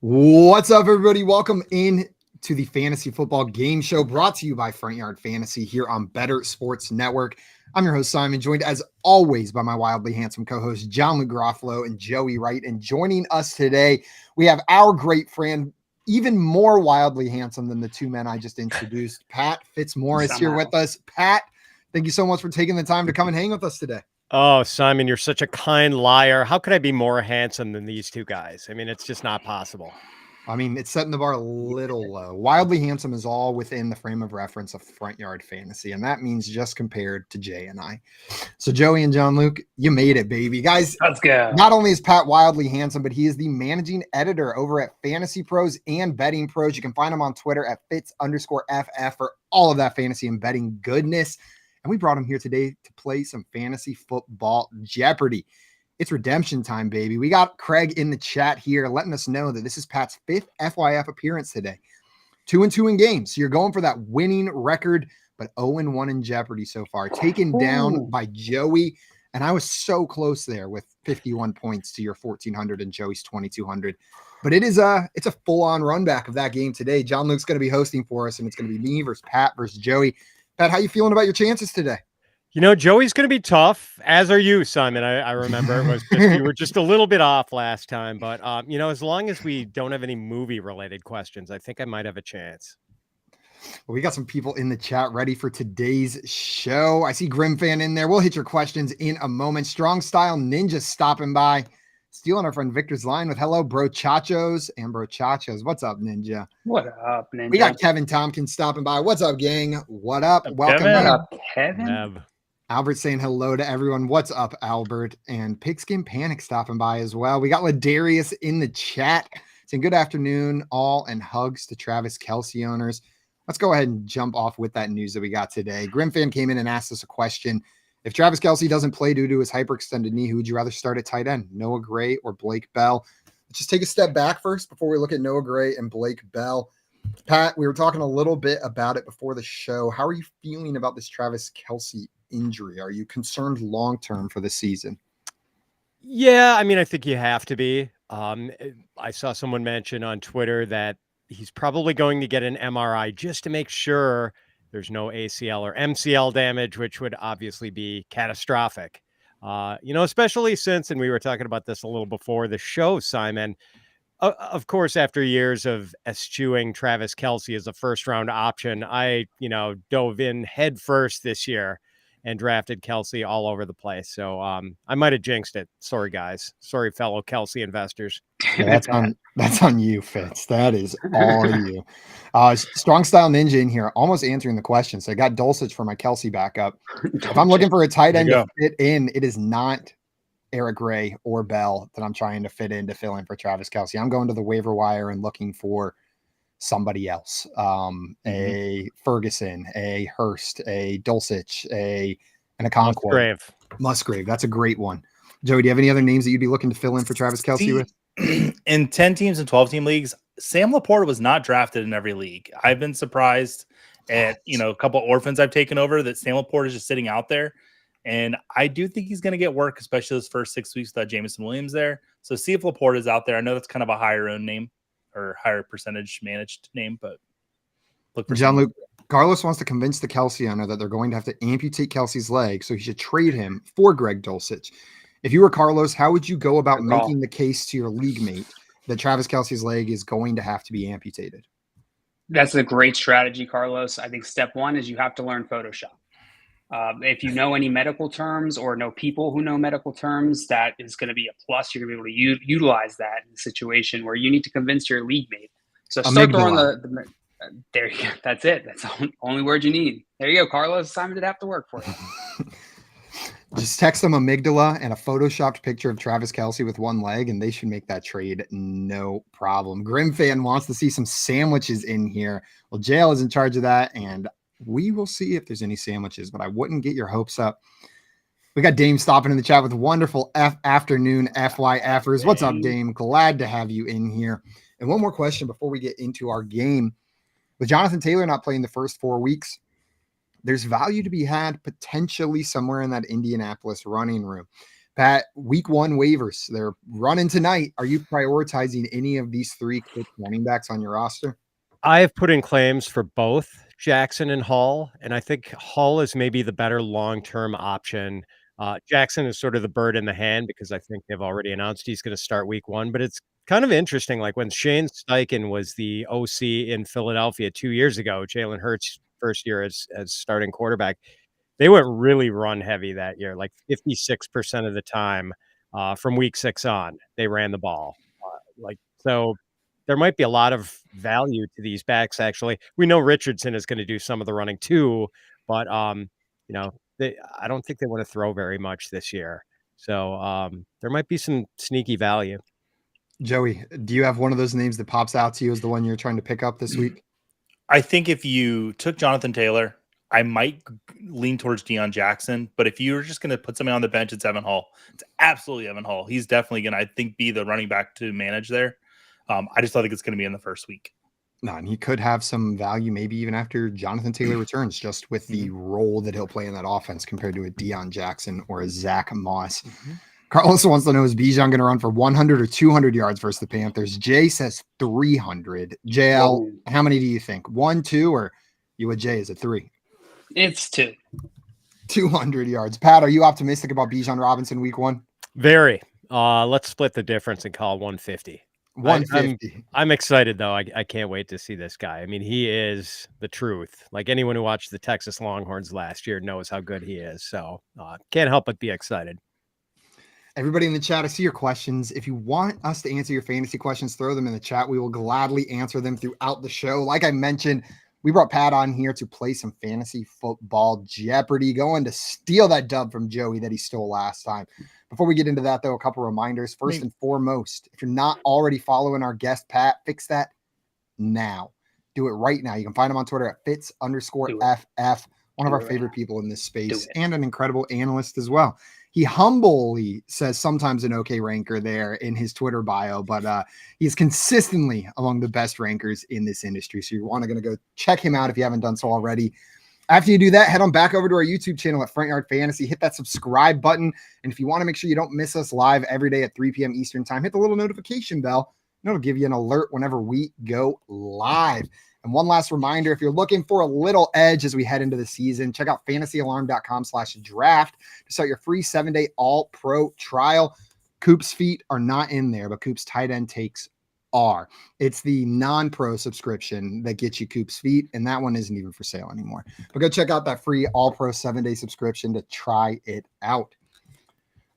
What's up, everybody? Welcome in to the Fantasy Football Game Show brought to you by Front Yard Fantasy here on Better Sports Network. I'm your host, Simon, joined as always by my wildly handsome co-hosts, John Garofalo and Joey Wright. And joining us today, we have our great friend, even more wildly handsome than the two men I just introduced, Pat Fitzmaurice here with us. Pat, thank you so much for taking the time to come and hang with us today. Oh, Simon, you're such a kind liar. How could I be more handsome than these two guys? I mean, it's just not possible. I mean, it's setting the bar a little low. Wildly handsome is all within the frame of reference of Front Yard Fantasy, and that means just compared to Jay and I. So Joey and John Luke, you made it, baby. Guys, let's go. Not only is Pat wildly handsome, but he is the managing editor over at Fantasy Pros and Betting Pros. You can find him on Twitter at Fitz_FF for all of that fantasy and betting goodness. And we brought him here today to play some Fantasy Football Jeopardy. It's redemption time, baby. We got Craig in the chat here letting us know that this is Pat's 5th FYF appearance today. 2-2 in games. So you're going for that winning record, but 0-1 in Jeopardy so far. Taken down by Joey. And I was so close there with 51 points to your 1,400 and Joey's 2,200. But it's a full-on run back of that game today. John Luke's going to be hosting for us, and it's going to be me versus Pat versus Joey. Pat, how you feeling about your chances today? You know, Joey's going to be tough, as are you, Simon. I remember it was just, you were just a little bit off last time. But, you know, as long as we don't have any movie-related questions, I think I might have a chance. Well, we got some people in the chat ready for today's show. I see Grim Fan in there. We'll hit your questions in a moment. Strong Style Ninja stopping by, stealing our friend Victor's line with hello, bro chachos and bro chachos. What's up, Ninja? What up, Ninja? We got Kevin Tompkins stopping by. What's up, gang? What up? Welcome Kevin. in. What up, Kevin? Albert saying hello to everyone. What's up, Albert? And Pigskin Panic stopping by as well. We got Ladarius in the chat saying good afternoon, all, and hugs to Travis Kelce owners. Let's go ahead and jump off with that news that we got today. Grimfan came in and asked us a question. If Travis Kelce doesn't play due to his hyperextended knee, who would you rather start at tight end, Noah Gray or Blake Bell? Let's just take a step back first before we look at Noah Gray and Blake Bell. Pat, we were talking a little bit about it before the show. How are you feeling about this Travis Kelce injury? Are you concerned long-term for the season? Yeah, I mean, I think you have to be. I saw someone mention on Twitter that he's probably going to get an MRI just to make sure there's no ACL or MCL damage, which would obviously be catastrophic. You know, especially since, and we were talking about this a little before the show, Simon, of course, after years of eschewing Travis Kelce as a first-round option, I, dove in head first this year and drafted Kelce all over the place. So I might have jinxed it. Sorry, guys. Sorry, fellow Kelce investors. Yeah, that's on you, Fitz. That is all you. Strong Style Ninja in here, almost answering the question. So I got Dulcich for my Kelce backup. If I'm looking for a tight end to fit in, it is not Eric Gray or Bell that I'm trying to fit in to fill in for Travis Kelce. I'm going to the waiver wire and looking for somebody else, a Ferguson, a Hurst, a Dulcich, and a Concord. Musgrave. That's a great one. Joey, do you have any other names that you'd be looking to fill in for Travis Kelce with? In 10 teams and 12 team leagues, Sam Laporta was not drafted in every league. I've been surprised at, a couple of orphans I've taken over that Sam Laporta is just sitting out there. And I do think he's going to get work, especially those first 6 weeks without Jameson Williams there. So see if Laporta is out there. I know that's kind of a higher owned name or higher percentage managed name, but look for John Luke. Carlos wants to convince the Kelce owner that they're going to have to amputate Kelce's leg, so he should trade him for Greg Dulcich. If you were Carlos, how would you go about making the case to your league mate that Travis Kelce's leg is going to have to be amputated? That's a great strategy, Carlos. I think step one is you have to learn Photoshop. If you know any medical terms or know people who know medical terms, that is going to be a plus. You're going to be able to utilize that in a situation where you need to convince your league mate. So start throwing the there you go. That's it. That's the only word you need. There you go, Carlos. Simon did have to work for you. Just text them amygdala and a photoshopped picture of Travis Kelce with one leg, and they should make that trade no problem. Grimfan wants to see some sandwiches in here. Well, JL is in charge of that, and we will see if there's any sandwiches, but I wouldn't get your hopes up. We got Dame stopping in the chat with wonderful afternoon FYFers. What's up, Dame? Glad to have you in here. And one more question before we get into our game. With Jonathan Taylor not playing the first 4 weeks, there's value to be had potentially somewhere in that Indianapolis running room. Pat, week 1 waivers, they're running tonight. Are you prioritizing any of these 3 quick running backs on your roster? I have put in claims for both Jackson and Hall, and I think Hall is maybe the better long-term option. Jackson is sort of the bird in the hand because I think they've already announced he's going to start week 1, but it's kind of interesting. Like when Shane Steichen was the OC in Philadelphia 2 years ago, Jalen Hurts' first year as starting quarterback, they went really run heavy that year, like 56% of the time from week 6 on, they ran the ball. So there might be a lot of value to these backs, actually. We know Richardson is going to do some of the running too, but, I don't think they want to throw very much this year. So there might be some sneaky value. Joey, do you have one of those names that pops out to you as the one you're trying to pick up this week? I think if you took Jonathan Taylor, I might lean towards Deion Jackson. But if you're just going to put somebody on the bench, it's Evan Hall. It's absolutely Evan Hall. He's definitely going to, I think, be the running back to manage there. I just don't think it's going to be in the first week. No, and he could have some value maybe even after Jonathan Taylor returns, just with the role that he'll play in that offense compared to a Deion Jackson or a Zach Moss. Carlos wants to know, is Bijan going to run for 100 or 200 yards versus the Panthers? Jay says 300. JL, Whoa. how many do you think? 1, 2, or you with Jay? Is it 3? It's 2. 200 yards. Pat, are you optimistic about Bijan Robinson week 1? Very. Let's split the difference and call 150. 150. I'm excited, though. I can't wait to see this guy. I mean, he is the truth. Like anyone who watched the Texas Longhorns last year knows how good he is. So can't help but be excited. Everybody in the chat, I see your questions. If you want us to answer your fantasy questions, throw them in the chat. We will gladly answer them throughout the show. Like I mentioned, we brought Pat on here to play some Fantasy Football Jeopardy, going to steal that dub from Joey that he stole last time. Before we get into that, though, a couple reminders. First and foremost, if you're not already following our guest, Pat, fix that now. Do it right now. You can find him on Twitter at Fitz_FF, one of our favorite people in this space and an incredible analyst as well. He humbly says sometimes an okay ranker there in his Twitter bio, but he's consistently among the best rankers in this industry. So you want to go check him out if you haven't done so already. After you do that, head on back over to our YouTube channel at Front Yard Fantasy. Hit that subscribe button. And if you want to make sure you don't miss us live every day at 3 p.m. Eastern time, hit the little notification bell. And it'll give you an alert whenever we go live. And one last reminder, if you're looking for a little edge as we head into the season, check out fantasyalarm.com/draft to start your free 7-day all-pro trial. Coop's feet are not in there, but Coop's tight end takes are. It's the non-pro subscription that gets you Coop's feet, and that one isn't even for sale anymore. But go check out that free all-pro 7-day subscription to try it out.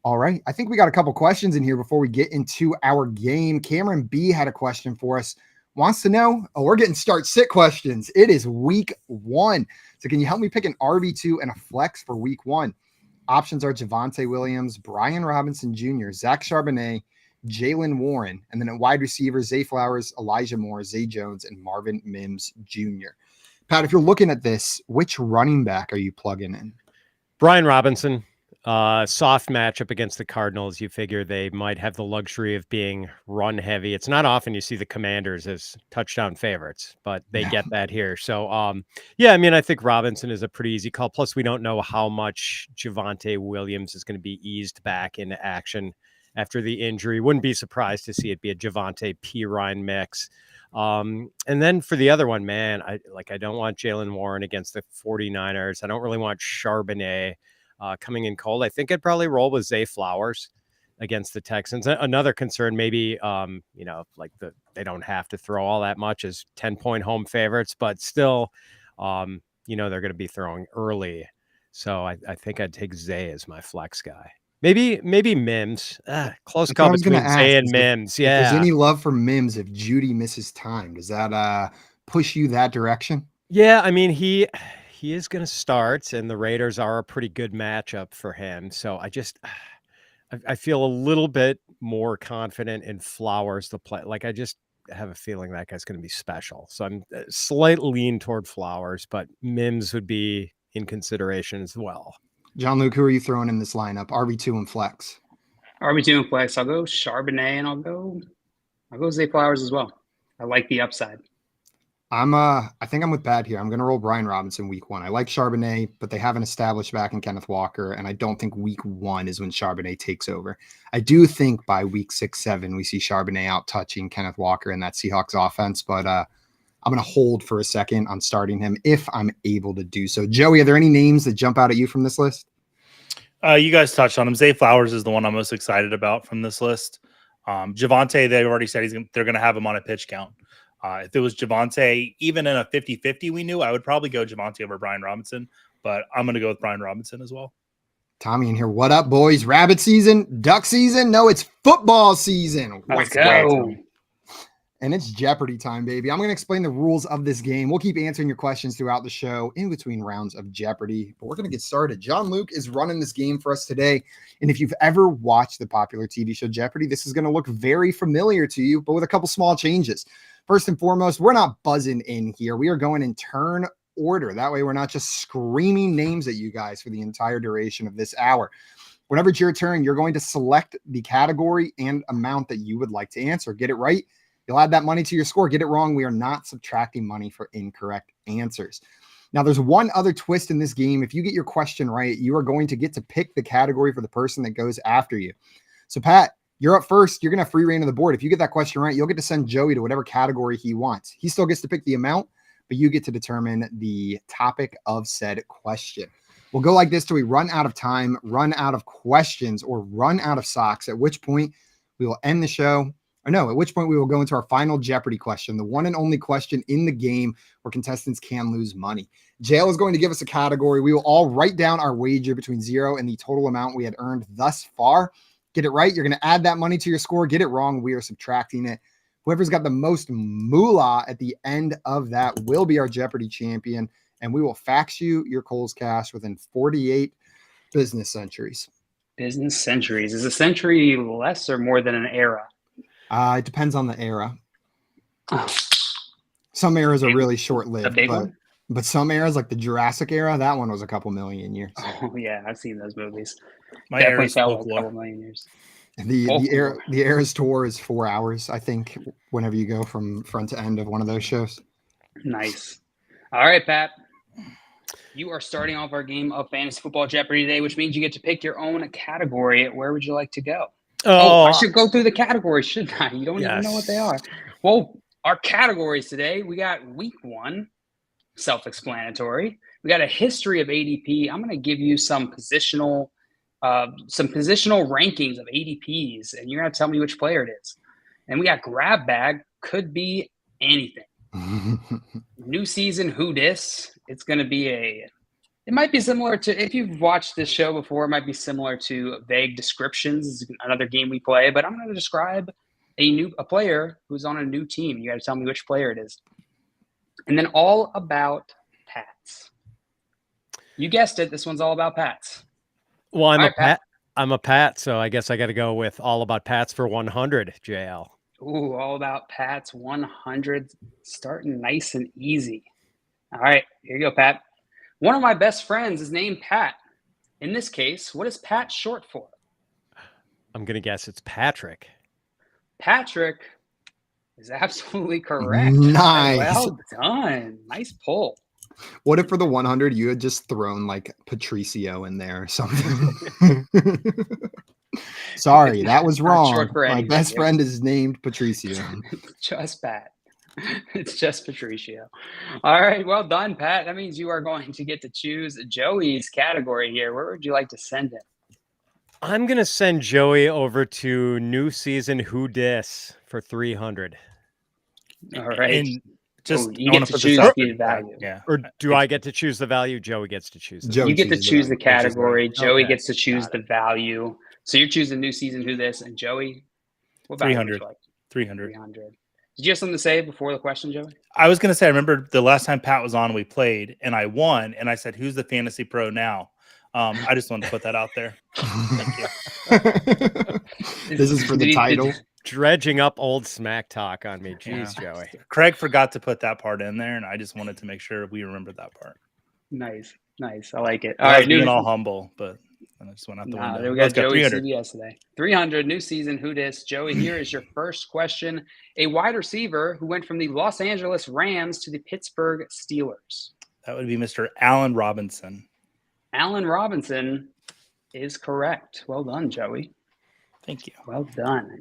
All right. I think we got a couple questions in here before we get into our game. Cameron B had a question for us. Wants to know, we're getting start-sit questions. It is week 1. So can you help me pick an RB2 and a flex for week 1? Options are Javonte Williams, Brian Robinson Jr., Zach Charbonnet, Jalen Warren, and then at wide receiver, Zay Flowers, Elijah Moore, Zay Jones, and Marvin Mims Jr. Pat, if you're looking at this, which running back are you plugging in? Brian Robinson. Soft matchup against the Cardinals. You figure they might have the luxury of being run heavy. It's not often you see the Commanders as touchdown favorites, but they get that here. So, I think Robinson is a pretty easy call. Plus, we don't know how much Javonte Williams is going to be eased back into action after the injury. Wouldn't be surprised to see it be a Javonte Pirine mix. And then for the other one, man, I don't want Jalen Warren against the 49ers. I don't really want Charbonnet coming in cold. I think I'd probably roll with Zay Flowers against the Texans. Another concern, maybe, they don't have to throw all that much as 10-point home favorites, but still, they're going to be throwing early. So I think I'd take Zay as my flex guy. Maybe Mims. Close call between Zay and Mims. If there's any love for Mims if Judy misses time, does that push you that direction? Yeah, I mean, he is going to start, and the Raiders are a pretty good matchup for him. So I feel a little bit more confident in Flowers to play. Like, I just have a feeling that guy's going to be special. So I'm slightly lean toward Flowers, but Mims would be in consideration as well. John Luke, who are you throwing in this lineup? RB2 and flex. RB2 and flex. I'll go Charbonnet, and I'll go Zay Flowers as well. I like the upside. I think I'm with Pat here. I'm going to roll Brian Robinson week 1. I like Charbonnet, but they haven't established back in Kenneth Walker, and I don't think week 1 is when Charbonnet takes over. I do think by week 6, 7, we see Charbonnet out touching Kenneth Walker in that Seahawks offense, but I'm going to hold for a second on starting him if I'm able to do so. Joey, are there any names that jump out at you from this list? You guys touched on him. Zay Flowers is the one I'm most excited about from this list. Javonte, they've already said they're going to have him on a pitch count. If it was Javonte, even in a 50-50, we knew I would probably go Javonte over Brian Robinson, but I'm going to go with Brian Robinson as well. Tommy in here. What up, boys? Rabbit season? Duck season? No, it's football season. Let's go. And it's Jeopardy time, baby. I'm going to explain the rules of this game. We'll keep answering your questions throughout the show in between rounds of Jeopardy, but we're going to get started. John Luke is running this game for us today. And if you've ever watched the popular TV show Jeopardy, this is going to look very familiar to you, but with a couple small changes. First and foremost, we're not buzzing in here. We are going in turn order. That way we're not just screaming names at you guys for the entire duration of this hour. Whenever it's your turn, you're going to select the category and amount that you would like to answer. Get it right, you'll add that money to your score. Get it wrong, we are not subtracting money for incorrect answers. Now, there's one other twist in this game. If you get your question right, you are going to get to pick the category for the person that goes after you. So, Pat, you're up first. You're going to have free reign of the board. If you get that question right, you'll get to send Joey to whatever category he wants. He still gets to pick the amount, but you get to determine the topic of said question. We'll go like this till we run out of time, run out of questions, or run out of socks, at which point we will end the show. Or no, at which point we will go into our final Jeopardy question, the one and only question in the game where contestants can lose money. Jail is going to give us a category. We will all write down our wager between 0 and the total amount we had earned thus far. Get it right, you're going to add that money to your score. Get it wrong, we are subtracting it. Whoever's got the most moolah at the end of that will be our Jeopardy champion, and we will fax you your Kohl's cash within 48 business centuries. Business centuries. Is a century less or more than an era? It depends on the era. Some eras are really short-lived, but some eras, like the Jurassic era, that one was a couple million years. Oh yeah, I've seen those movies. My Definitely era's felt a folklore. couple million years. The Era's tour is 4 hours, I think, whenever you go from front to end of one of those shows. Nice. All right, Pat. You are starting off our game of Fantasy Football Jeopardy today, which means you get to pick your own category. Where would you like to go? Oh, I should go through the categories, shouldn't I? You don't even know what they are. Well, our categories today, we got week 1, self-explanatory. We got a history of ADP. I'm going to give you some positional rankings of ADPs, and you're going to tell me which player it is. And we got grab bag, could be anything. New season, who dis? It's going to be it might be similar to, if you've watched this show before, it might be similar to vague descriptions. It's another game we play, but I'm going to describe a player who's on a new team. You got to tell me which player it is. And then all about Pats. You guessed it. This one's all about Pats. Well, I'm a Pat, so I guess I got to go with all about Pats for 100, JL. Ooh, all about Pats 100, starting nice and easy. All right, here you go, Pat. One of my best friends is named Pat. In this case, what is Pat short for? I'm going to guess it's Patrick. Patrick is absolutely correct. Nice. Well done. Nice pull. What if for the 100 you had just thrown like Patricio in there or something? Sorry, that was wrong. My best friend is named Patricio. Just Pat. It's just Patricio. All right, well done, Pat. That means you are going to get to choose Joey's category here. Where would you like to send him? I'm going to send Joey over to new season Who Dis for 300. All right. And just you get to choose the value. Yeah. Or do I get to choose the value? Joey gets to choose the Joey You get to choose the category. Joey Okay. gets to choose the value. So you're choosing new season Who Dis, and Joey, what value 300. would you like? 300. 300. Did you have something to say before the question, Joey? I was going to say, I remember the last time Pat was on, we played and I won. And I said, who's the fantasy pro now? I just wanted to put that out there. Thank you. This is for the title. Dredging up old smack talk on me. Jeez, Yeah. Joey. Craig forgot to put that part in there. And I just wanted to make sure we remembered that part. Nice. I like it. All All right. right, Being all humble, but And I just went out the Nah, window. we got Let's go Joey 300. CBS today. 300, new season, who dis? Joey, here is your first question. A wide receiver who went from the Los Angeles Rams to the Pittsburgh Steelers. That would be Mr. Allen Robinson. Allen Robinson is correct. Well done, Joey. Thank you. Well done.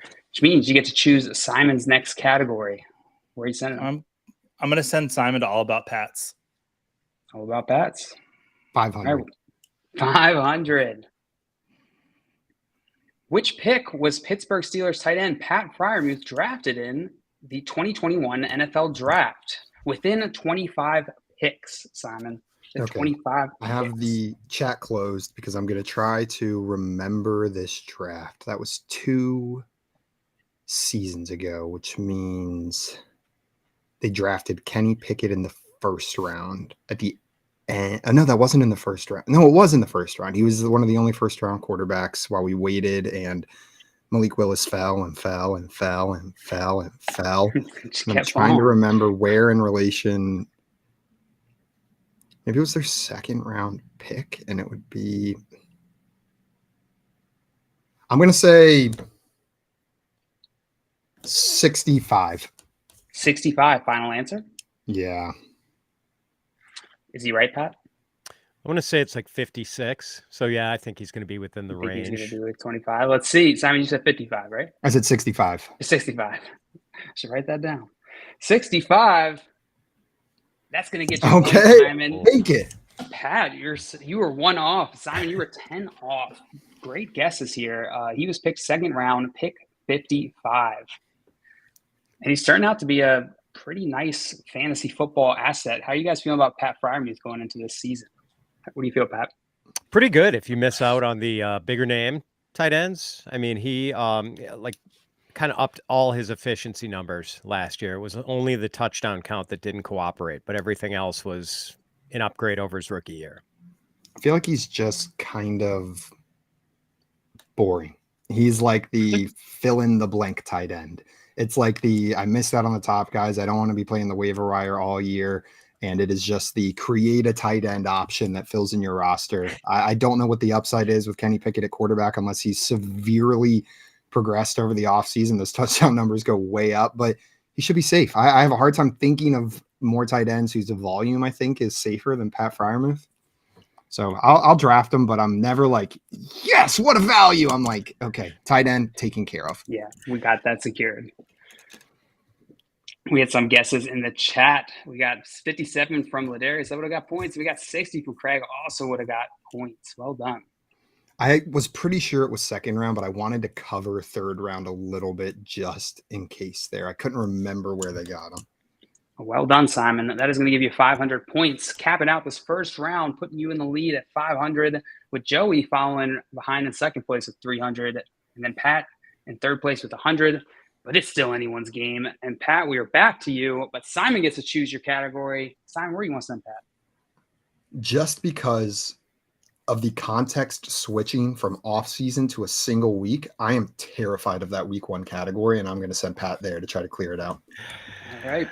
Which means you get to choose Simon's next category. Where are you sending him? I'm going to send Simon to All About Pats. All about bats. 500. 500. Which pick was Pittsburgh Steelers tight end Pat Fitzmaurice drafted in the 2021 NFL Draft? Within 25 picks, Simon. Okay. 25 I have picks. the chat closed because I'm going to try to remember this draft. That was 2 seasons ago, which means they drafted Kenny Pickett in the first round at the end. No, that wasn't in the first round. No, it was in the first round. He was one of the only first round quarterbacks while we waited, and Malik Willis fell and fell and fell and fell and fell. Just I'm kept trying to falling. remember where in relation. Maybe it was their second round pick, and it would be. I'm going to say 65. 65, final answer. Yeah. Is he right, Pat? I want to say it's like 56. So yeah, I think he's going to be within the I think he's range. going to do like 25. Let's see. Simon, you said 55, right? I said 65. 65. I should write that down. 65. That's going to get you Okay. one, Simon. Take it. Pat, you were 1 off. Simon, you were 10 off. Great guesses here. He was picked second round, pick 55. And he's turned out to be a pretty nice fantasy football asset. How are you guys feeling about Pat Fitzmaurice going into this season? What do you feel, Pat? Pretty good if you miss out on the bigger name tight ends. I mean, he kind of upped all his efficiency numbers last year. It was only the touchdown count that didn't cooperate, but everything else was an upgrade over his rookie year. I feel like he's just kind of boring. He's like the fill in the blank tight end. It's like I missed out on the top guys. I don't want to be playing the waiver wire all year. And it is just the create a tight end option that fills in your roster. I don't know what the upside is with Kenny Pickett at quarterback unless he's severely progressed over the offseason. Those touchdown numbers go way up, but he should be safe. I have a hard time thinking of more tight ends whose volume I think is safer than Pat Fitzmaurice. So I'll draft him, but I'm never like, yes, what a value. I'm like, okay, tight end taken care of. Yeah, we got that secured. We had some guesses in the chat. We got 57 from Ladarius. That would have got points. We got 60 from Craig. Also would have got points. Well done. I was pretty sure it was second round, but I wanted to cover third round a little bit just in case there. I couldn't remember where they got him. Well done, Simon. That is going to give you 500 points, capping out this first round, putting you in the lead at 500, with Joey following behind in second place with 300, and then Pat in third place with 100. But it's still anyone's game. And Pat, we are back to you, but Simon gets to choose your category. Simon, where do you want to send Pat? Just because of the context switching from off season to a single week, I am terrified of that week 1 category, and I'm going to send Pat there to try to clear it out. All right.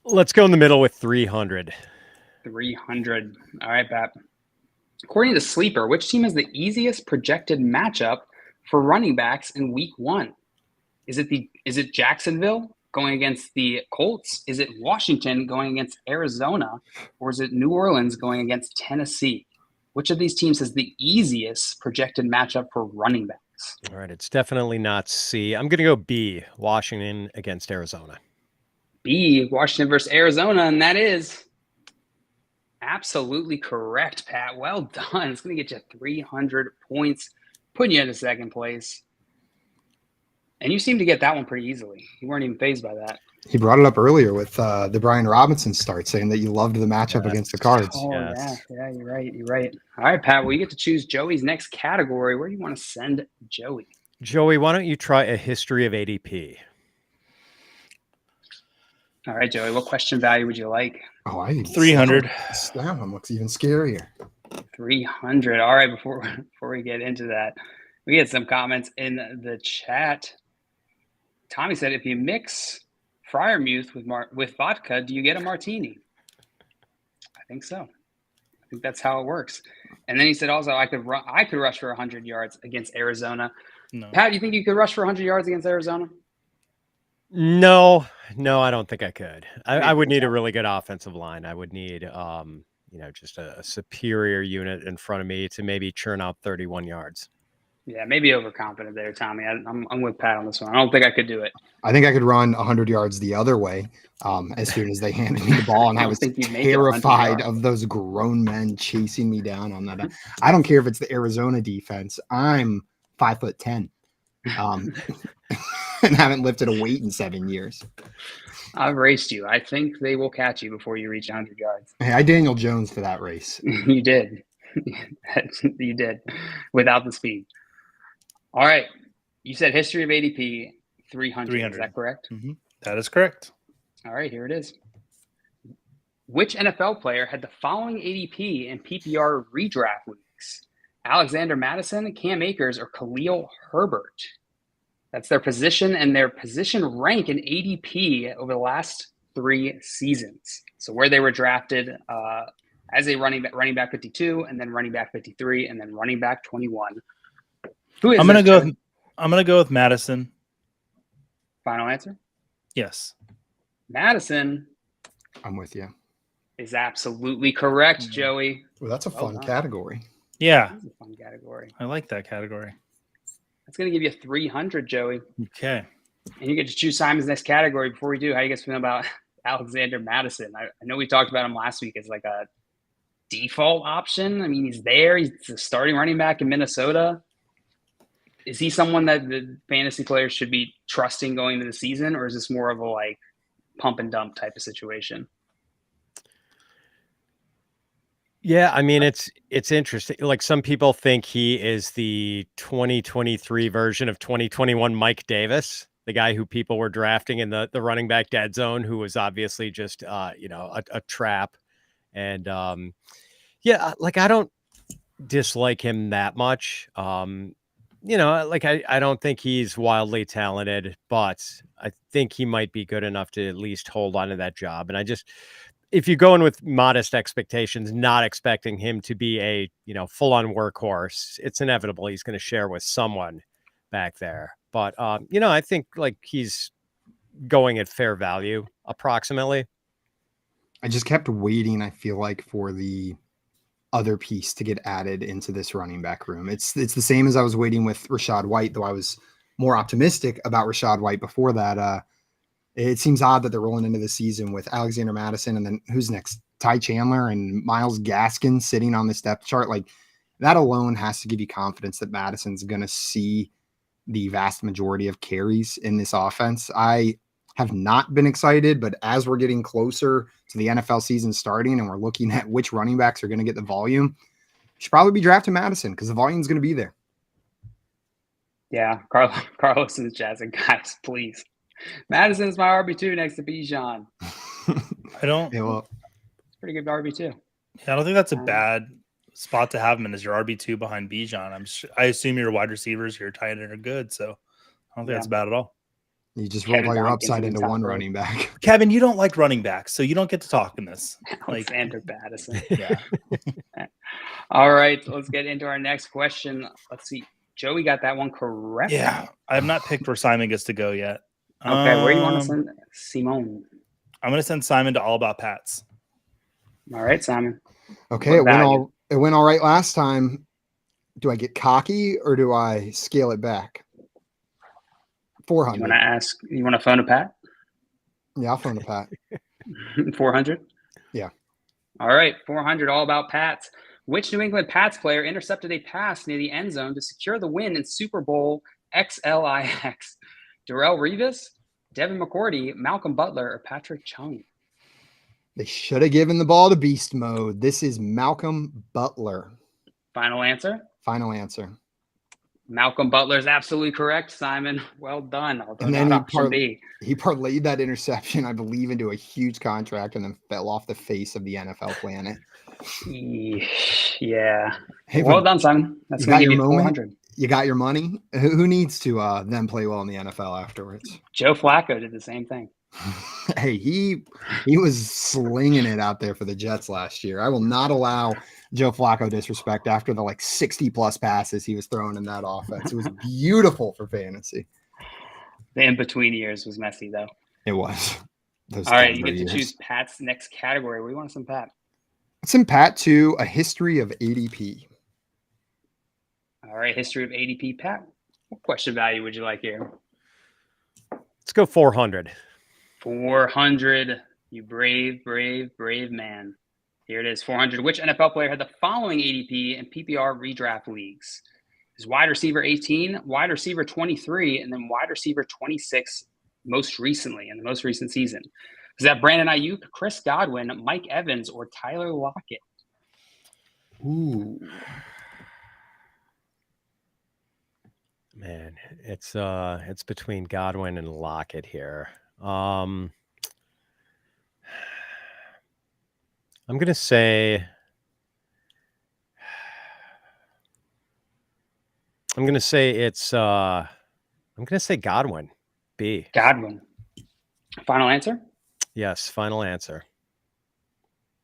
Let's go in the middle with 300. 300. All right, Pat. According to Sleeper, which team has the easiest projected matchup for running backs in week 1? Is it Jacksonville going against the Colts? Is it Washington going against Arizona? Or is it New Orleans going against Tennessee? Which of these teams has the easiest projected matchup for running backs? All right, it's definitely not C. I'm going to go B, Washington against Arizona. B, Washington versus Arizona, and that is absolutely correct, Pat. Well done. It's going to get you 300 points, putting you into second place. And you seem to get that one pretty easily. You weren't even fazed by that. He brought it up earlier with the Brian Robinson start, saying that you loved the matchup against the Cards. Oh, Yes. yeah, you're right. All right, Pat, well, you get to choose Joey's next category. Where do you want to send Joey? Joey, why don't you try a history of ADP? All right, Joey, what question value would you like? Oh, I 300. That one looks even scarier. 300. All right, before we get into that, we had some comments in the chat. Tommy said, if you mix Freiermuth with vodka, do you get a martini? I think so. think that's how it works. And then he said also I could rush for 100 yards against Arizona. No. Pat, you think you could rush for 100 yards against Arizona? No, I don't think I could. I would need a really good offensive line. I would need, just a superior unit in front of me to maybe churn out 31 yards. Yeah, maybe overconfident there, Tommy. I'm with Pat on this one. I don't think I could do it. I think I could run 100 yards the other way as soon as they handed me the ball, and I was terrified of those grown men chasing me down on that. I don't care if it's the Arizona defense. I'm 5'10", and haven't lifted a weight in 7 years. I've raced you. I think they will catch you before you reach 100 yards. Hey, I Daniel Jones for that race. You did. You did, without the speed. All right. You said history of ADP 300. Is that correct? Mm-hmm. That is correct. All right, here it is. Which NFL player had the following ADP in PPR redraft weeks? Alexander Mattison, Cam Akers, or Khalil Herbert? That's their position and their position rank in ADP over the last 3 seasons. So where they were drafted as a running back 52, and then running back 53, and then running back 21. I'm gonna go with Madison. Final answer? Yes. Madison. I'm with you. Is absolutely correct, Joey. Well, that's a fun category. Yeah. That's a fun category. I like that category. That's going to give you 300, Joey. Okay. And you get to choose Simon's next category. Before we do, how you guys feel about Alexander Mattison? I know we talked about him last week as like a default option. I mean, he's there. He's a starting running back in Minnesota. Is he someone that the fantasy players should be trusting going into the season, or is this more of a like pump and dump type of situation? Yeah, I mean, it's interesting. Like some people think he is the 2023 version of 2021 Mike Davis, the guy who people were drafting in the running back dead zone, who was obviously just a trap. And like I don't dislike him that much. I don't think he's wildly talented, but I think he might be good enough to at least hold on to that job. And if you go in with modest expectations, not expecting him to be a, full-on workhorse, it's inevitable he's going to share with someone back there. But, I think like he's going at fair value approximately. I just kept waiting, I feel like, for the other piece to get added into this running back room. It's the same as I was waiting with Rachaad White, though I was more optimistic about Rachaad White before that. It seems odd that they're rolling into the season with Alexander Mattison and then who's next? Ty Chandler and Myles Gaskin sitting on this depth chart. Like that alone has to give you confidence that Madison's going to see the vast majority of carries in this offense. I have not been excited, but as we're getting closer to the NFL season starting and we're looking at which running backs are going to get the volume, you should probably be drafting Madison because the volume is going to be there. Yeah, Carlos in the chat said, guys, please. Madison is my RB2 next to Bijan. I don't. Yeah, well, it's pretty good RB2. Yeah, I don't think that's a bad spot to have him in as your RB2 behind Bijan. I assume your wide receivers, your tight end are good, so I don't think that's bad at all. You just rolled all your upside into one running back. Kevin, you don't like running backs, so you don't get to talk in this. Alexander Madison. Yeah. All right, let's get into our next question. Let's see. Joey got that one correct. Yeah, I have not picked where Simon gets to go yet. Okay, where do you want to send Simone? I'm going to send Simon to All About Pats. All right, Simon. Okay, it went all right last time. Do I get cocky or do I scale it back? 400. You want to phone a Pat? Yeah, I'll phone a Pat. 400? Yeah. All right, 400, All About Pats. Which New England Pats player intercepted a pass near the end zone to secure the win in Super Bowl XLIX? Darrelle Revis, Devin McCourty, Malcolm Butler, or Patrick Chung? They should have given the ball to beast mode. This is Malcolm Butler. Final answer? Final answer. Malcolm Butler is absolutely correct, Simon. Well done. And then he parlayed that interception, I believe, into a huge contract and then fell off the face of the NFL planet. Yeah. Hey, well done, Simon. That's going to give you 400. You got your money. Who needs to then play well in the NFL afterwards? Joe Flacco did the same thing. Hey, he was slinging it out there for the Jets last year. I will not allow Joe Flacco disrespect after the like 60 plus passes he was throwing in that offense. It was beautiful for fantasy. The in-between years was messy, though. It was. Those All right, you Denver get to years. choose Pat's next category. What do you want to send Pat? Send Pat to a history of ADP. All right, history of ADP. Pat, what question value would you like here? Let's go 400. 400. You brave man. Here it is, 400. Which NFL player had the following ADP and PPR redraft leagues? Is wide receiver 18, wide receiver 23, and then wide receiver 26 most recently in the most recent season. Is that Brandon Ayuk, Chris Godwin, Mike Evans, or Tyler Lockett? Ooh. Man, it's between Godwin and Lockett here. I'm gonna say Godwin. B. Godwin. Final answer? Yes, final answer.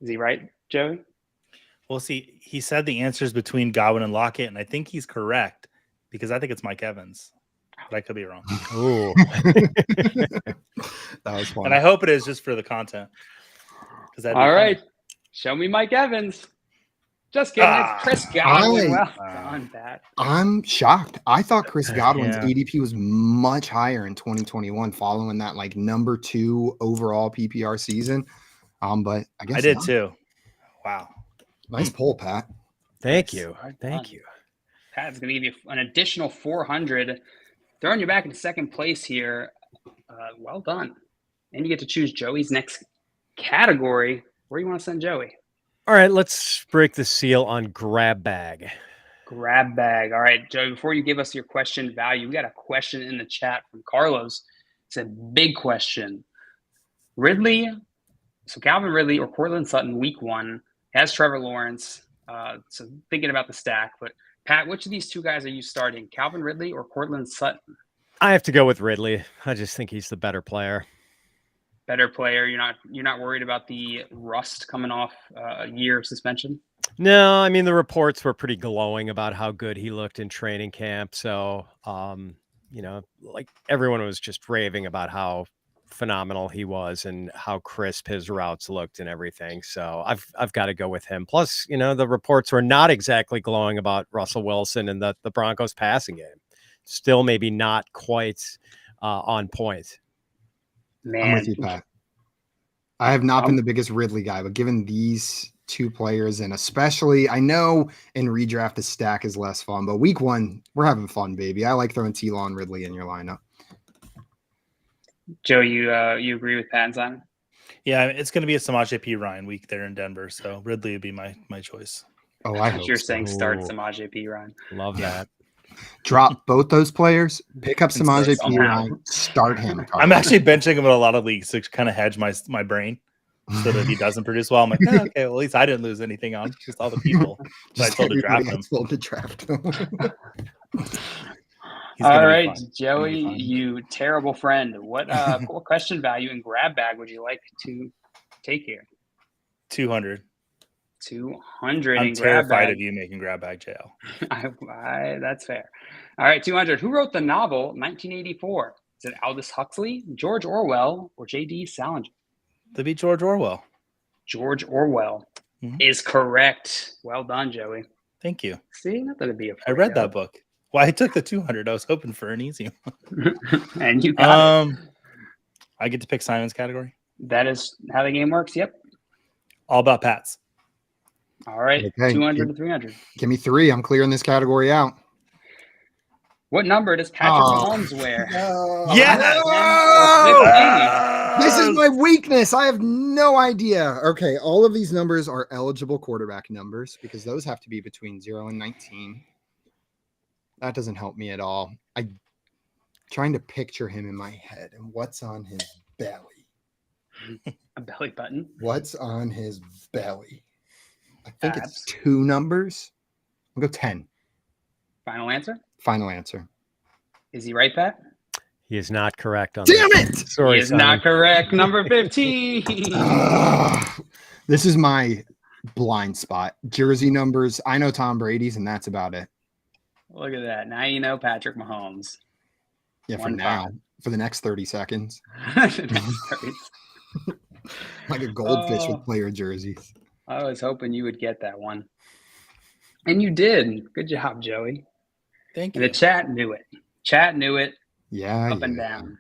Is he right, Joey? Well, see, he said the answers between Godwin and Lockett, and I think he's correct because I think it's Mike Evans, but I could be wrong. Ooh. That was fun. And I hope it is just for the content. All right. Show me Mike Evans. Just kidding. It's Chris Godwin. Well done, Pat. I'm shocked. I thought Chris Godwin's Yeah. ADP was much higher in 2021 following that like number 2 overall PPR season. But I guess I did not. too. Wow. Nice poll, Pat. Thank Nice. you. Well Thank done. you. Pat's going to give you an additional 400. Throwing you back into second place here. Well done. And you get to choose Joey's next category. Where do you want to send Joey? All right, let's break the seal on grab bag. Grab bag. All right, Joey, before you give us your question value, we got a question in the chat from Carlos. It's a big question. Calvin Ridley or Cortland Sutton, week 1, has Trevor Lawrence. So thinking about the stack, but Pat, which of these two guys are you starting? Calvin Ridley or Cortland Sutton? I have to go with Ridley. I just think he's the better player. Better player. You're not worried about the rust coming off a year of suspension? No, I mean, the reports were pretty glowing about how good he looked in training camp. So, like everyone was just raving about how phenomenal he was and how crisp his routes looked and everything. So I've got to go with him. Plus, the reports were not exactly glowing about Russell Wilson and the Broncos passing game. Still maybe not quite on point. Man, I'm with you, Pat. I have not been the biggest Ridley guy, but given these two players, and especially, I know in redraft the stack is less fun, but week 1, we're having fun, baby. I like throwing T-Law and Ridley in your lineup. Joe, you agree with Pat and Simon? Yeah, it's going to be a Samaje P. Ryan week there in Denver, so Ridley would be my choice. Oh, I hope You're so. saying start Samaje P. Ryan. Love that. Drop both those players, pick up And start Samaje P. somehow. Ryan, start him. I'm actually benching him in a lot of leagues to kind of hedge my brain so that he doesn't produce well. I'm like, okay, well, at least I didn't lose anything on just all the people that I told to draft him. Told to draft him. All right, Joey, you terrible friend. What question value and grab bag would you like to take here? 200. 200. I'm in grab terrified bag. of you making grab bag jail. That's fair. All right, 200. Who wrote the novel 1984? Is it Aldous Huxley, George Orwell, or J.D. Salinger? To be George Orwell. George Orwell is correct. Well done, Joey. Thank you. See, not that it'd be a I read that book. Well, I took the 200. I was hoping for an easy one. And you got it. I get to pick Simon's category. That is how the game works. Yep. All about Pat's. All right. Okay. 200 to 300. Give me 3. I'm clearing this category out. What number does Patrick Mahomes wear? This is my weakness. I have no idea. Okay, all of these numbers are eligible quarterback numbers because those have to be between 0 and 19. That doesn't help me at all. I'm trying to picture him in my head and what's on his belly. A belly button. What's on his belly? I think Abs. it's 2 numbers. I'll go 10. Final answer? Final answer. Is he right, Pat? He is not correct on Damn this. it! Sorry, He is Simon. not correct. Number 15. This is my blind spot. Jersey numbers. I know Tom Brady's, and that's about it. Look at that. Now you know Patrick Mahomes. Yeah, for 1-5. now. For the next 30 seconds. Like a goldfish with player jerseys. I was hoping you would get that one. And you did. Good job, Joey. Thank And you. the chat knew it. Chat knew it. Yeah. Up and down.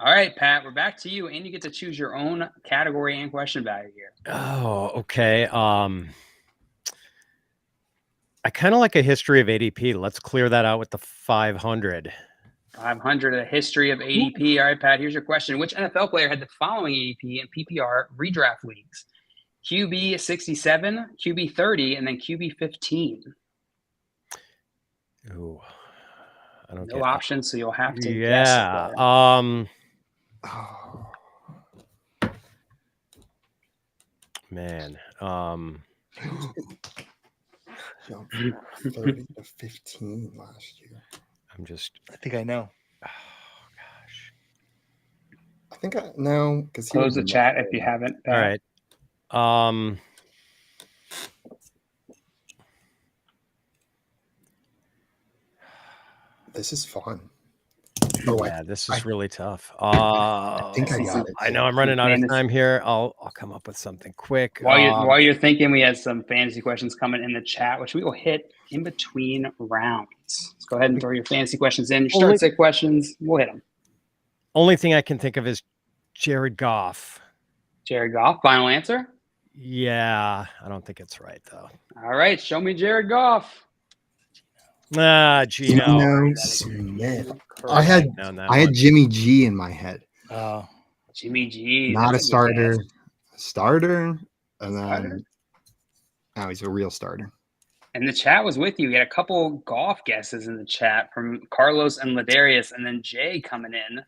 All right, Pat, we're back to you, and you get to choose your own category and question value here. Oh, okay. I kind of like a history of ADP. Let's clear that out with the 500. 500, a history of ADP. All right, Pat, here's your question. Which NFL player had the following ADP and PPR redraft leagues? QB 67, QB 30, and then QB 15. Ooh, I don't No options, so you'll have to guess. Yeah. Oh. Man. Jumped from 30 to 15 last year. I think I know. Oh gosh. I think I know because Close the chat if you haven't, Pat. All right. This is fun. Yeah, this is really tough. I think I got it. I know I'm running out of time here. I'll come up with something quick. While you're thinking, we have some fantasy questions coming in the chat, which we will hit in between rounds. Let's go ahead and throw your fantasy questions in. Your start set questions, we'll hit them. Only thing I can think of is Jared Goff. Jared Goff, final answer? Yeah, I don't think it's right though. All right, show me Jared Goff. Gino Smith. I had Jimmy G in my head. Jimmy G. Not a starter. Starter. And then now he's a real starter. And the chat was with you. We had a couple golf guesses in the chat from Carlos and Ladarius, and then Jay coming in.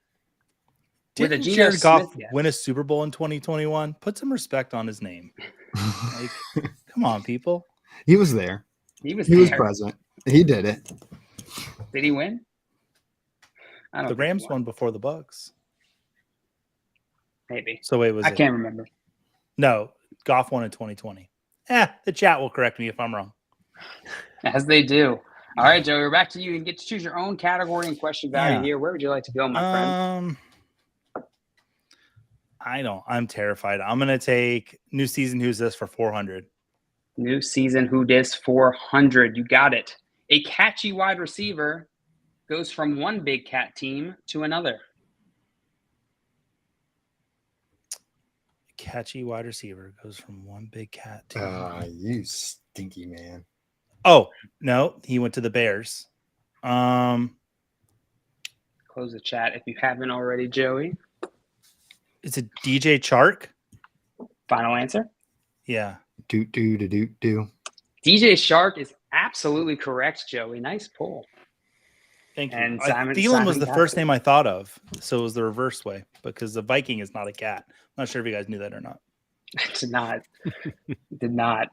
Didn't Jared Goff win a Super Bowl in 2021? Put some respect on his name. Come on, people. He was there. He was present. He did it. Did he win? The Rams won before the Bucks. Maybe. So wait, I can't remember. No, Goff won in 2020. The chat will correct me if I'm wrong. As they do. All right, Joey, we're back to you. You get to choose your own category and question value here. Where would you like to go, my friend? I'm terrified. I'm going to take new season Who's This for 400. New season Who Dis 400. You got it. A catchy wide receiver goes from one big cat team to another. Catchy wide receiver goes from one big cat team. You stinky man. Oh, no, he went to the Bears. Close the chat if you haven't already, Joey. Is it DJ Chark? Final answer? Yeah. Do. DJ Shark is absolutely correct, Joey. Nice pull. Thank you. And Thielen was the first name I thought of, so it was the reverse way because the Viking is not a cat. I'm not sure if you guys knew that or not. Did not.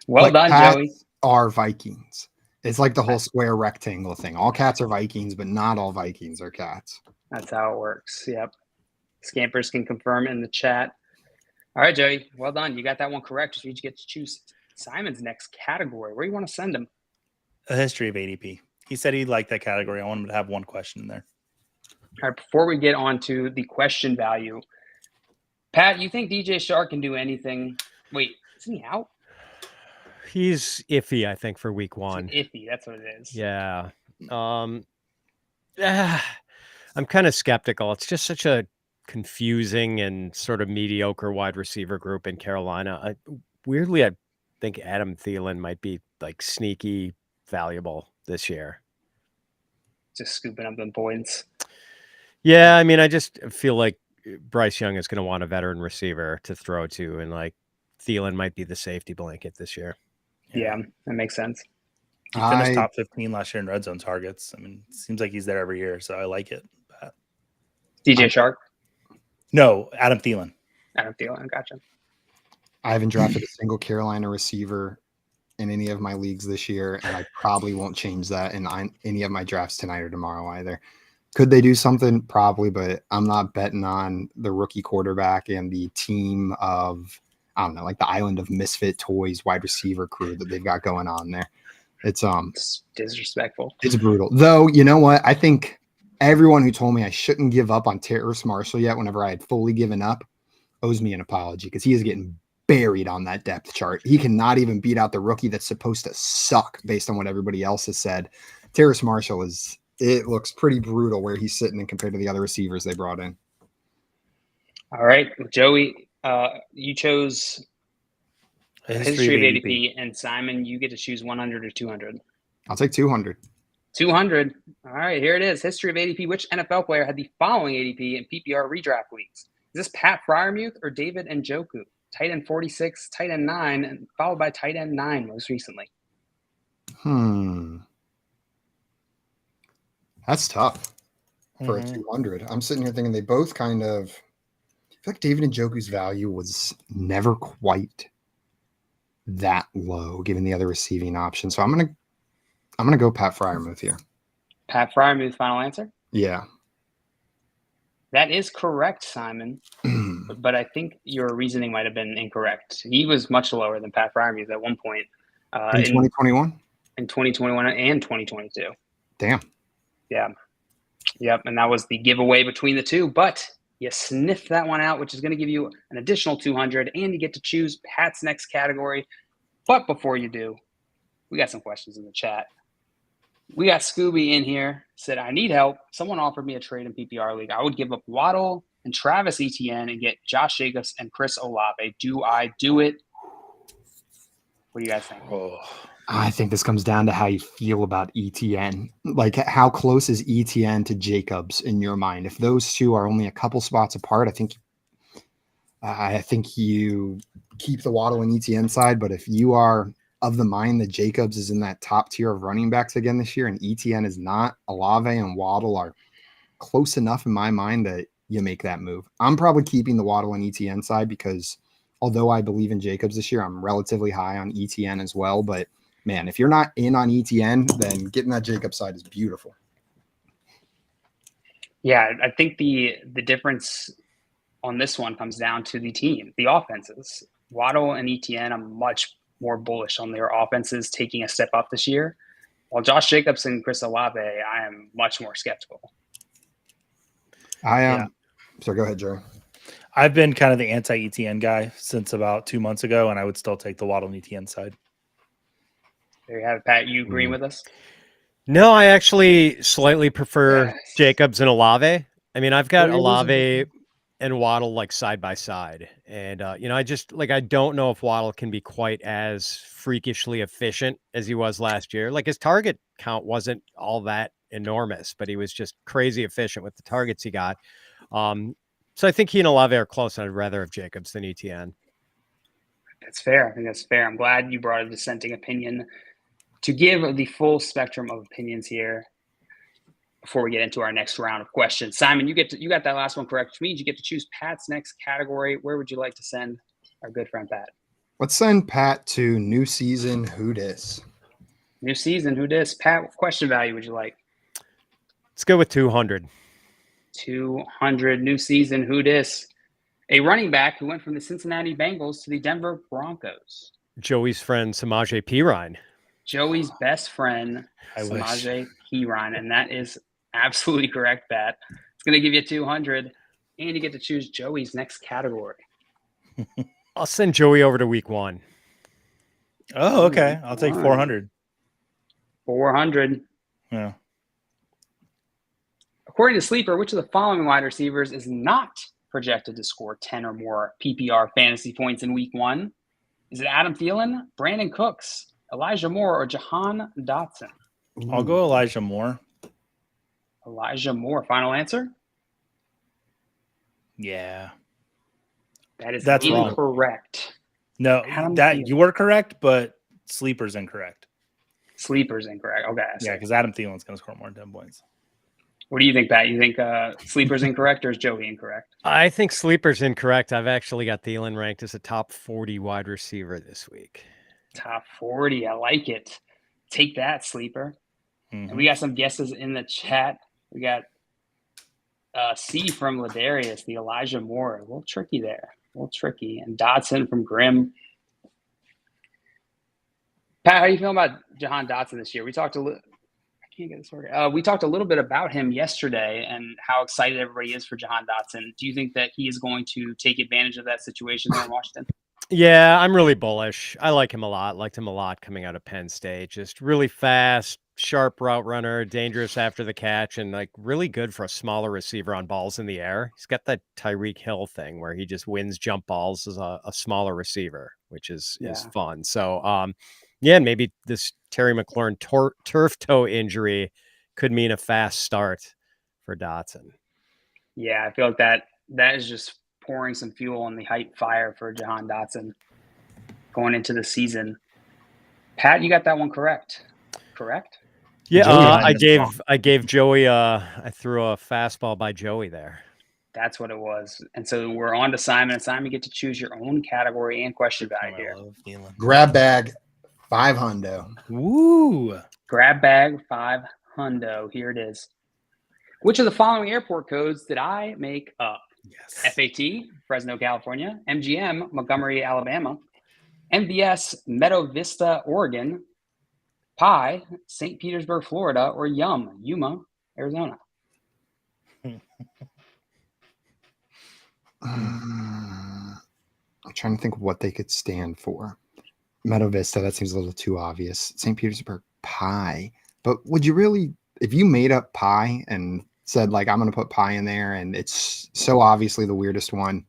Well done, Joey. Are Vikings. It's like the whole square rectangle thing. All cats are Vikings, but not all Vikings are cats. That's how it works. Yep. Scampers can confirm in the chat. All right, Joey. Well done. You got that one correct. So you get to choose Simon's next category. Where do you want to send him? A history of ADP. He said he liked that category. I want him to have one question in there. All right. Before we get on to the question value, Pat, you think DJ Shark can do anything? Wait, isn't he out? He's iffy, I think, for week one. Iffy. That's what it is. Yeah. I'm kind of skeptical. It's just such a confusing and sort of mediocre wide receiver group in Carolina. Weirdly, I think Adam Thielen might be like sneaky valuable this year. Just scooping up them points. Yeah, I mean, I just feel like Bryce Young is going to want a veteran receiver to throw to, and like Thielen might be the safety blanket this year. Yeah, that makes sense. He finished top 15 last year in red zone targets. I mean, it seems like he's there every year, so I like it. But... DJ Shark? No, Adam Thielen. Adam Thielen, gotcha. I haven't drafted a single Carolina receiver in any of my leagues this year, and I probably won't change that in any of my drafts tonight or tomorrow either. Could they do something? Probably, but I'm not betting on the rookie quarterback and the team of I don't know, like the island of misfit toys wide receiver crew that they've got going on there. It's disrespectful. It's brutal. Though, you know what? I think everyone who told me I shouldn't give up on Terrace Marshall yet whenever I had fully given up owes me an apology, because he is getting buried on that depth chart. He cannot even beat out the rookie that's supposed to suck based on what everybody else has said. Terrace Marshall it looks pretty brutal where he's sitting in compared to the other receivers they brought in. All right, Joey, you chose history of ADP, and Simon, you get to choose 100 or 200. I'll take 200. 200. All right, here it is. History of ADP. Which NFL player had the following ADP in PPR redraft leagues? Is this Pat Fryermuth or David Njoku? Tight end 46, tight end 9, and followed by tight end 9 most recently. That's tough for a 200. I'm sitting here thinking they both kind of, I feel like David Njoku's value was never quite that low given the other receiving option. So I'm gonna go Pat Fryermuth here. Pat Fryermuth, final answer? Yeah. That is correct, Simon. But I think your reasoning might have been incorrect. He was much lower than Pat Fryermuth at one point. In 2021? In 2021 and 2022. Damn. Yeah. Yep. And that was the giveaway between the two. But you sniffed that one out, which is going to give you an additional 200, and you get to choose Pat's next category. But before you do, we got some questions in the chat. We got Scooby in here, said, I need help. Someone offered me a trade in PPR league. I would give up Waddle and Travis Etienne and get Josh Jacobs and Chris Olave. Do I do it? What do you guys think? I think this comes down to how you feel about Etienne. Like, how close is Etienne to Jacobs in your mind? If those two are only a couple spots apart, I think you keep the Waddle and Etienne side. But if you are of the mind that Jacobs is in that top tier of running backs again this year and Etienne is not, Olave and Waddle are close enough in my mind that you make that move. I'm probably keeping the Waddle and Etienne side because although I believe in Jacobs this year, I'm relatively high on Etienne as well. But man, if you're not in on Etienne, then getting that Jacobs side is beautiful. Yeah, I think the difference on this one comes down to the team, the offenses. Waddle and Etienne, I'm much more bullish on their offenses taking a step up this year. While Josh Jacobs and Chris Olave, I am much more skeptical. I am. So go ahead, Jerry. I've been kind of the anti-ETN guy since about 2 months ago, and I would still take the Waddle and ETN side. There you have it, Pat. You agreeing with us? No, I actually slightly prefer Jacobs and Olave. I mean, I've got Olave and Waddle like side by side. And, I don't know if Waddle can be quite as freakishly efficient as he was last year. Like his target count wasn't all that enormous, but he was just crazy efficient with the targets he got. So I think he and Olave are close. I'd rather have Jacobs than ETN. That's fair. I think that's fair. I'm glad you brought a dissenting opinion to give the full spectrum of opinions here before we get into our next round of questions. Simon, you got that last one correct, which means you get to choose Pat's next category. Where would you like to send our good friend Pat? Let's send Pat to new season. Who dis? New season. Who dis? Pat, what question value would you like? Let's go with 200. 200. New season. Who dis? A running back who went from the Cincinnati Bengals to the Denver Broncos. Joey's friend Samaje Perine. Joey's best friend, Samaje Perine, and that is absolutely correct, Pat. It's going to give you 200, and you get to choose Joey's next category. I'll send Joey over to week 1. Oh, okay. I'll take 400. 400. Yeah. According to Sleeper, which of the following wide receivers is not projected to score 10 or more PPR fantasy points in week 1? Is it Adam Thielen, Brandon Cooks, Elijah Moore, or Jahan Dotson? I'll go Elijah Moore. Elijah Moore. Final answer? Yeah. That's incorrect. No, you were correct, but Sleeper's incorrect. Sleeper's incorrect. Okay. Yeah, because Adam Thielen's going to score more than 10 points. What do you think, Pat? You think Sleeper's incorrect or is Joey incorrect? I think Sleeper's incorrect. I've actually got Thielen ranked as a top 40 wide receiver this week. Top 40. I like it. Take that, Sleeper. And we got some guesses in the chat. We got C from Ladarius, the Elijah Moore. A little tricky there. little tricky. And Dotson from Grimm. Pat, how do you feel about Jahan Dotson this year? We talked a little. I can't get this order. We talked a little bit about him yesterday and how excited everybody is for Jahan Dotson. Do you think that he is going to take advantage of that situation there in Washington? Yeah, I'm really bullish. I like him a lot. Liked him a lot coming out of Penn State. Just really fast, sharp route runner, dangerous after the catch, and like really good for a smaller receiver on balls in the air. He's got that Tyreek Hill thing where he just wins jump balls as a smaller receiver, which is fun. So, yeah, maybe this Terry McLaurin turf toe injury could mean a fast start for Dotson. Yeah, I feel like that is just pouring some fuel on the hype fire for Jahan Dotson going into the season. Pat, you got that one correct. Correct? Yeah, I gave Joey I threw a fastball by Joey there. That's what it was. And so we're on to Simon. Simon, you get to choose your own category and question value here. Grab bag, $500. Woo! Grab bag, $500. Here it is. Which of the following airport codes did I make up? Yes. FAT, Fresno, California. MGM, Montgomery, Alabama. MVS, Meadow Vista, Oregon. Pi, St. Petersburg, Florida. Or Yuma, Arizona. I'm trying to think of what they could stand for. Meadow Vista, that seems a little too obvious. St. Petersburg, Pi. But would you really, if you made up Pi and said, like, I'm going to put Pi in there, and it's so obviously the weirdest one,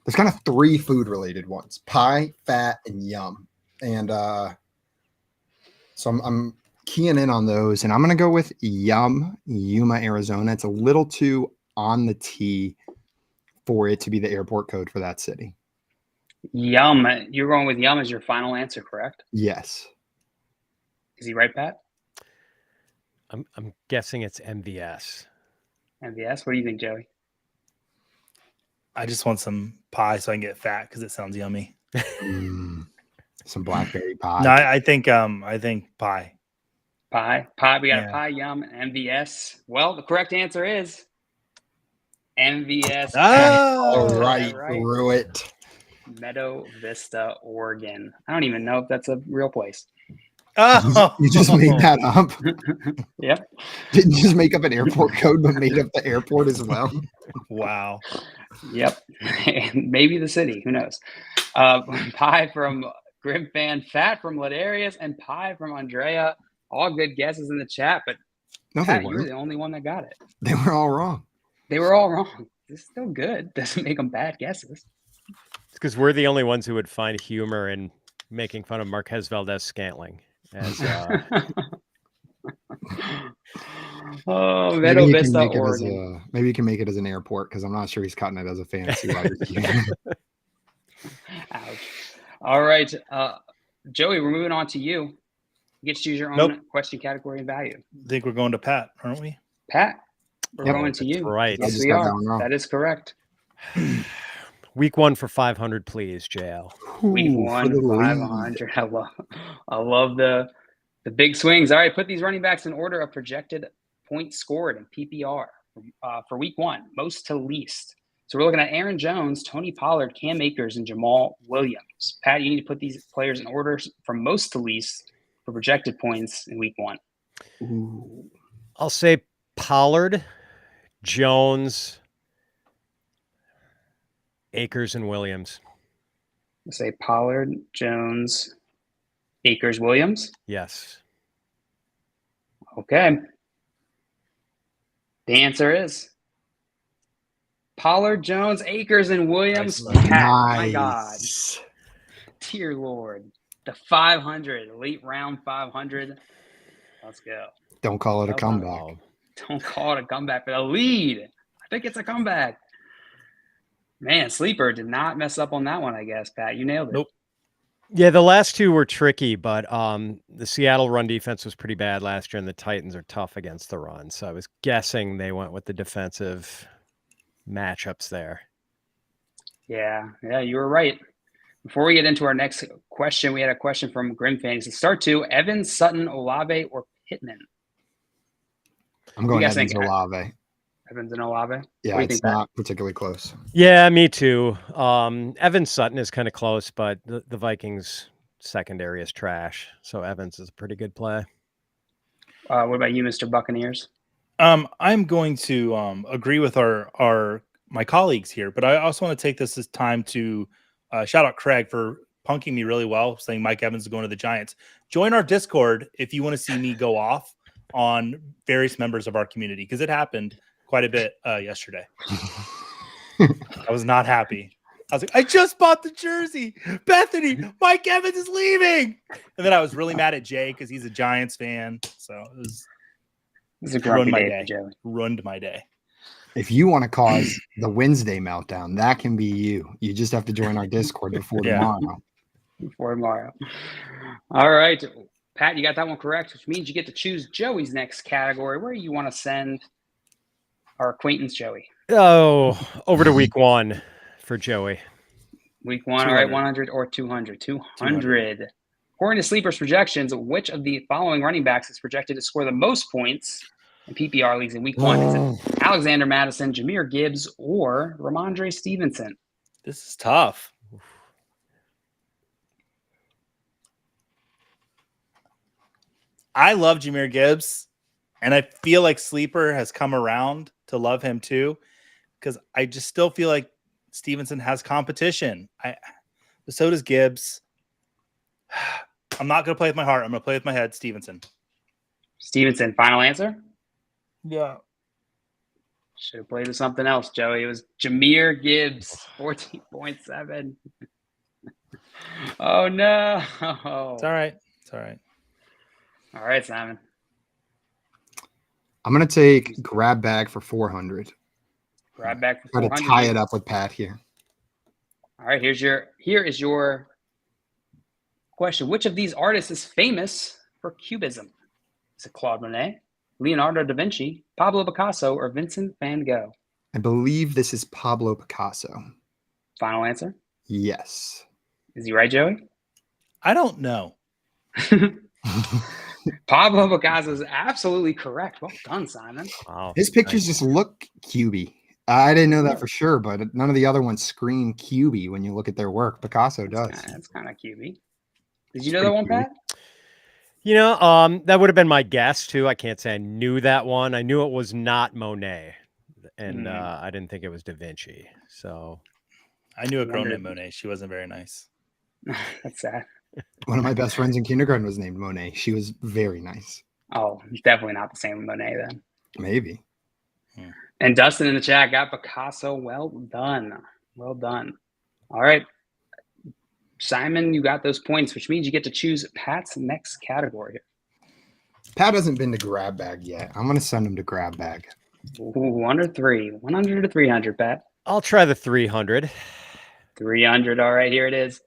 there's kind of 3 food-related ones: Pi, Fat, and Yum. And so I'm keying in on those, and I'm going to go with Yuma, Arizona. It's a little too on the tee for it to be the airport code for that city. Yum. You're going with Yum as your final answer, correct? Yes. Is he right, Pat? I'm guessing it's MVS. MVS? What do you think, Joey? I just want some pie so I can get fat because it sounds yummy. Some blackberry pie. No, I think pie. Pie. We got a Pie, Yum, MVS. Well, the correct answer is MVS. All right, through it. Meadow Vista, Oregon. I don't even know if that's a real place. Oh, you just made that up. Yep. Didn't you just make up an airport code, but made up the airport as well? Wow. Yep. Maybe the city. Who knows? Pie from Grim Fan, Fat from Ladarius, and Pie from Andrea. All good guesses in the chat, but No, Pat, they you were weren't. the only one that got it. They were all wrong. They were all wrong. This is still good. Doesn't make them bad guesses. It's because we're the only ones who would find humor in making fun of Marquez Valdez-Scantling. As Meadow Vista, Oregon. Maybe you can make it as an airport because I'm not sure he's cutting it as a fantasy wide receiver. Ouch. All right. Joey, we're moving on to you. You get to choose your own question category and value. I think we're going to Pat, aren't we? Pat, we're going to you. Right. Yes, we are. That is correct. Week 1 for 500, please, JL. Week 1, 500. I love the big swings. All right, put these running backs in order of projected points scored in PPR for week 1, most to least. So we're looking at Aaron Jones, Tony Pollard, Cam Akers, and Jamal Williams. Pat, you need to put these players in order from most to least for projected points in week 1. Ooh. I'll say Pollard, Jones, Akers, and Williams. We'll say Pollard, Jones, Akers, Williams. Yes. Okay. The answer is Pollard, Jones, Akers, and Williams. Nice. Pat, my God. Dear Lord. The 500, late round 500. Let's go. Don't call it a comeback. Don't call it a comeback, but a lead. I think it's a comeback. Man, Sleeper did not mess up on that one, I guess, Pat. You nailed it. Nope. Yeah, the last two were tricky, but the Seattle run defense was pretty bad last year, and the Titans are tough against the run. So I was guessing they went with the defensive matchups there. Yeah, you were right. Before we get into our next question, we had a question from Grim Fans. To start to Evans, Sutton, Olave, or Pittman? I'm going Evans, Olave. Evans and Olave. Yeah, What do you it's think, Pat? not particularly close. Yeah, me too. Evans Sutton is kind of close, but the Vikings secondary is trash. So Evans is a pretty good play. What about you, Mr. Buccaneers? I'm going to agree with my colleagues here, but I also want to take this as time to shout out Craig for punking me really well, saying Mike Evans is going to the Giants. Join our Discord if you want to see me go off on various members of our community, because it happened quite a bit yesterday. I was not happy. I was like, I just bought the jersey. Bethany, Mike Evans is leaving. And then I was really mad at Jay because he's a Giants fan. So it was This is a grumpy ruined my day day. for Joey. Ruined my day. If you want to cause the Wednesday meltdown, that can be you. You just have to join our Discord before Yeah. tomorrow. Before tomorrow. All right. Pat, you got that one correct, which means you get to choose Joey's next category. Where you want to send our acquaintance Joey? Oh, over to week 1 for Joey. Week 1, all right, 200. 100 or 200? 200. According to Sleeper's projections, which of the following running backs is projected to score the most points in PPR leagues in week 1? Is it Alexander Madison, Jahmyr Gibbs, or Ramondre Stevenson? This is tough. I love Jahmyr Gibbs, and I feel like Sleeper has come around to love him too, because I just still feel like Stevenson has competition. So does Gibbs. I'm not going to play with my heart. I'm going to play with my head. Stevenson. Stevenson, final answer? Yeah. Should have played with something else, Joey. It was Jahmyr Gibbs, 14.7. Oh, no. It's all right. It's all right. All right, Simon. I'm going to take grab bag for 400. Grab back for Try 400. to tie it up with Pat here. All right, here is your question. Which of these artists is famous for Cubism? Is it Claude Monet, Leonardo da Vinci, Pablo Picasso, or Vincent van Gogh? I believe this is Pablo Picasso. Final answer? Yes. Is he right, Joey? I don't know. Pablo Picasso is absolutely correct. Well done, Simon. Wow. His pictures just look cubey. I didn't know that for sure, but none of the other ones scream cubey when you look at their work. Picasso does. That's kind of cubey. Did you know that one, Pat? You know, that would have been my guess too. I can't say I knew that one. I knew it was not Monet, and I didn't think it was Da Vinci. So I knew a girl named Monet. She wasn't very nice. That's sad. One of my best friends in kindergarten was named Monet. She was very nice. Oh, definitely not the same Monet then. Maybe. And Dustin in the chat got Picasso. Well done. Well done. All right. Simon, you got those points, which means you get to choose Pat's next category. Pat hasn't been to grab bag yet. I'm going to send him to grab bag. Ooh, 1 or 3. 100 or 300, Pat? I'll try the 300. 300. All right, here it is.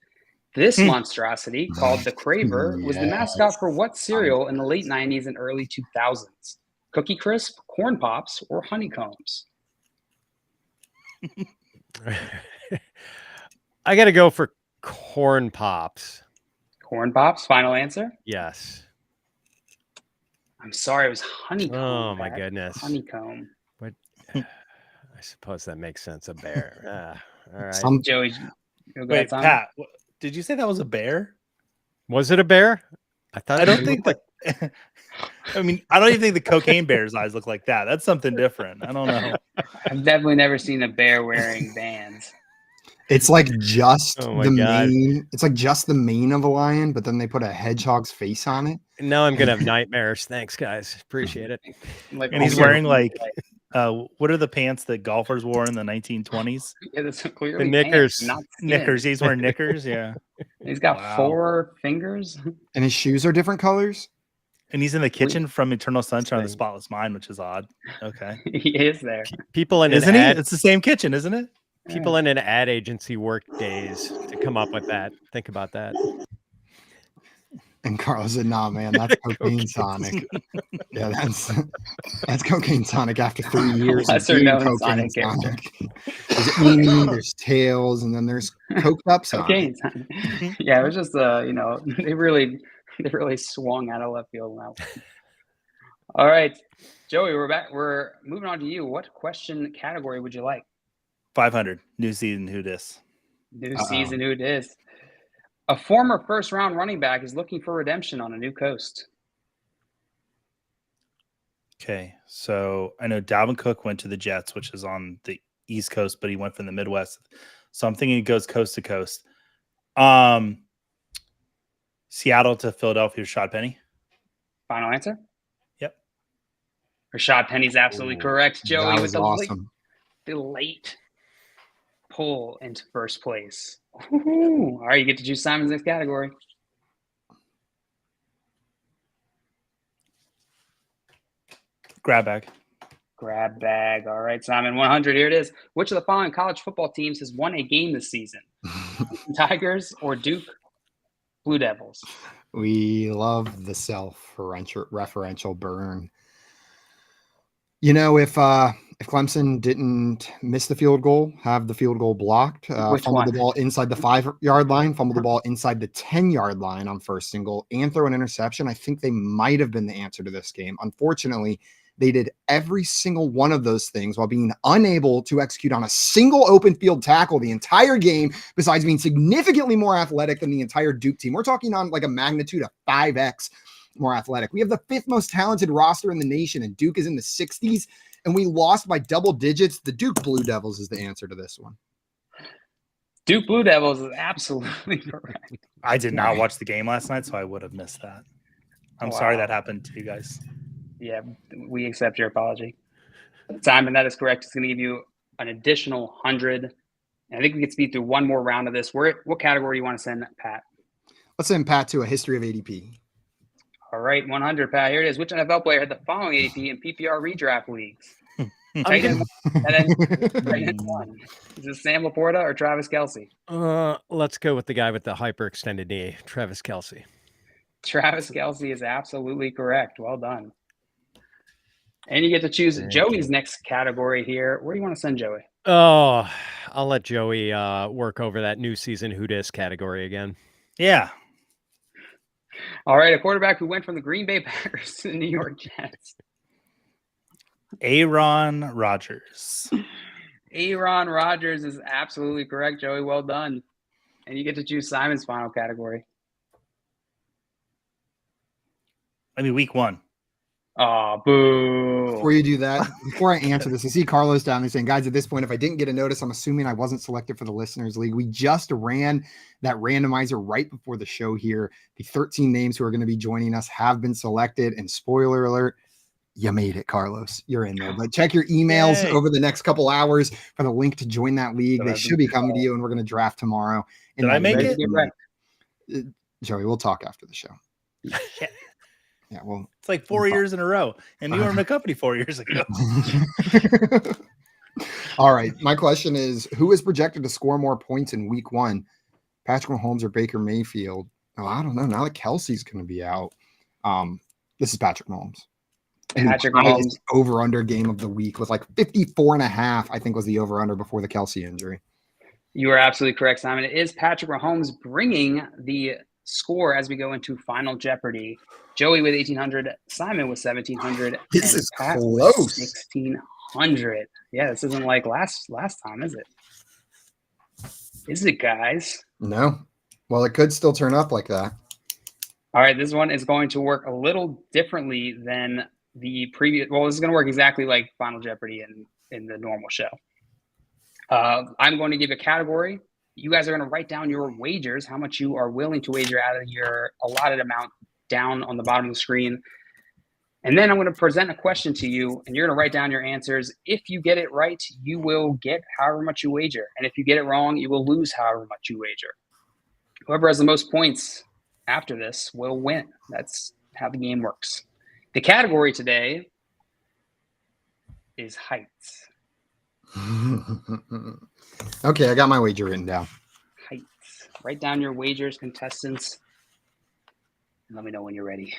This monstrosity, called the Craver, was the mascot for what cereal in the late 90s and early 2000s? Cookie Crisp, Corn Pops, or Honeycombs? I got to go for Corn Pops. Corn Pops, final answer? Yes. I'm sorry, it was Honeycomb. Oh, my Pat. goodness. Honeycomb. But I suppose that makes sense. A bear. All right. Joey, go Wait, ahead, Simon. Pat, did you say that was a bear? Was it a bear? I don't think that. I mean, I don't even think the cocaine bear's eyes look like that. That's something different. I don't know. I've definitely never seen a bear wearing bands. It's like just Oh the my God. mane. It's like just the mane of a lion, but then they put a hedgehog's face on it. Now I'm gonna have nightmares. Thanks, guys. Appreciate it. Like, And he's also- wearing like, what are the pants that golfers wore in the 1920s? Yeah, that's clearly The knickers. pants, not skin. Knickers. He's wearing knickers. Yeah. He's got Wow. 4 fingers. And his shoes are different colors. And he's in the kitchen from Eternal Sunshine of the Spotless Mind, which is odd. Okay. He is there. People in Isn't an he? ad, It's the same kitchen, isn't it? people in an ad agency work days to come up with that. Think about that. And Carlos said, "Nah, man, that's cocaine Sonic." Yeah, that's cocaine Sonic after 3 years of Lesser being known cocaine Sonic character. Sonic. There's Amy, there's Tails, and then there's coked up Sonic. Okay. Yeah, it was just they really swung out of left field now. All right, Joey, we're back. We're moving on to you. What question category would you like? 500. New season, who dis? New season, who it is. A former first-round running back is looking for redemption on a new coast. Okay, so I know Dalvin Cook went to the Jets, which is on the East Coast, but he went from the Midwest. So I'm thinking he goes coast to coast. Seattle to Philadelphia, Rashad Penny. Final answer? Yep. Rashad Penny's absolutely correct. Joey That with was awesome. the late pull into first place. All right, you get to choose Simon's next category. Grab bag. Grab bag. All right, Simon, 100. Here it is. Which of the following college football teams has won a game this season? Tigers or Duke Blue Devils? We love the self-referential burn. You know, if Clemson didn't miss the field goal, have the field goal blocked, fumble the ball inside the 5-yard line, fumble the ball inside the 10-yard line on first and goal, and throw an interception, I think they might have been the answer to this game. Unfortunately, they did every single one of those things while being unable to execute on a single open field tackle the entire game, besides being significantly more athletic than the entire Duke team. We're talking on like a magnitude of 5x more athletic. We have the 5th most talented roster in the nation, and Duke is in the 60s, and we lost by double digits. The Duke Blue Devils is the answer to this one. Duke Blue Devils is absolutely correct. I did not watch the game last night, so I would have missed that. I'm sorry that happened to you guys. Yeah, we accept your apology. Simon, that is correct. It's going to give you an additional 100. And I think we can speed through one more round of this. What category do you want to send Pat? Let's send Pat to a history of ADP. All right, 100, Pat. Here it is. Which NFL player had the following ADP in PPR redraft leagues? Tight end one. Is it Sam Laporta or Travis Kelce? Let's go with the guy with the hyperextended knee, Travis Kelce. Travis Kelce is absolutely correct. Well done. And you get to choose Joey's next category here. Where do you want to send Joey? Oh, I'll let Joey work over that new season who dis category again. Yeah. All right, a quarterback who went from the Green Bay Packers to the New York Jets. Aaron Rodgers. Aaron Rodgers is absolutely correct, Joey. Well done. And you get to choose Simon's final category. I mean, week 1. Oh, boo. Before you do that, before I answer this, I see Carlos down there saying, guys, at this point, if I didn't get a notice, I'm assuming I wasn't selected for the Listeners League. We just ran that randomizer right before the show here. The 13 names who are going to be joining us have been selected. And spoiler alert, you made it, Carlos. You're in there. But check your emails over the next couple hours for the link to join that league. They should be coming to you, and we're going to draft tomorrow. Did I make it? Joey, we'll talk after the show. Yeah, well, it's like 4 years in a row, and you were in the company 4 years ago. All right. My question is, who is projected to score more points in week 1? Patrick Mahomes or Baker Mayfield? Oh, I don't know. Now that Kelsey's going to be out. This is Patrick Mahomes. Patrick Mahomes over under game of the week with like 54.5, I think was the over under before the Kelsey injury. You are absolutely correct, Simon. It is Patrick Mahomes bringing the score as we go into Final Jeopardy. Joey with 1,800, Simon with 1,700. This is Pat close. 1,600. Yeah, this isn't like last time, is it? Is it, guys? No. Well, it could still turn up like that. All right, this one is going to work a little differently than the previous. Well, this is going to work exactly like Final Jeopardy in the normal show. I'm going to give a category. You guys are going to write down your wagers, how much you are willing to wager out of your allotted amount down on the bottom of the screen. And then I'm going to present a question to you, and you're going to write down your answers. If you get it right, you will get however much you wager. And if you get it wrong, you will lose however much you wager. Whoever has the most points after this will win. That's how the game works. The category today is heights. Okay, I got my wager written down. Heights. Write down your wagers, contestants, and let me know when you're ready.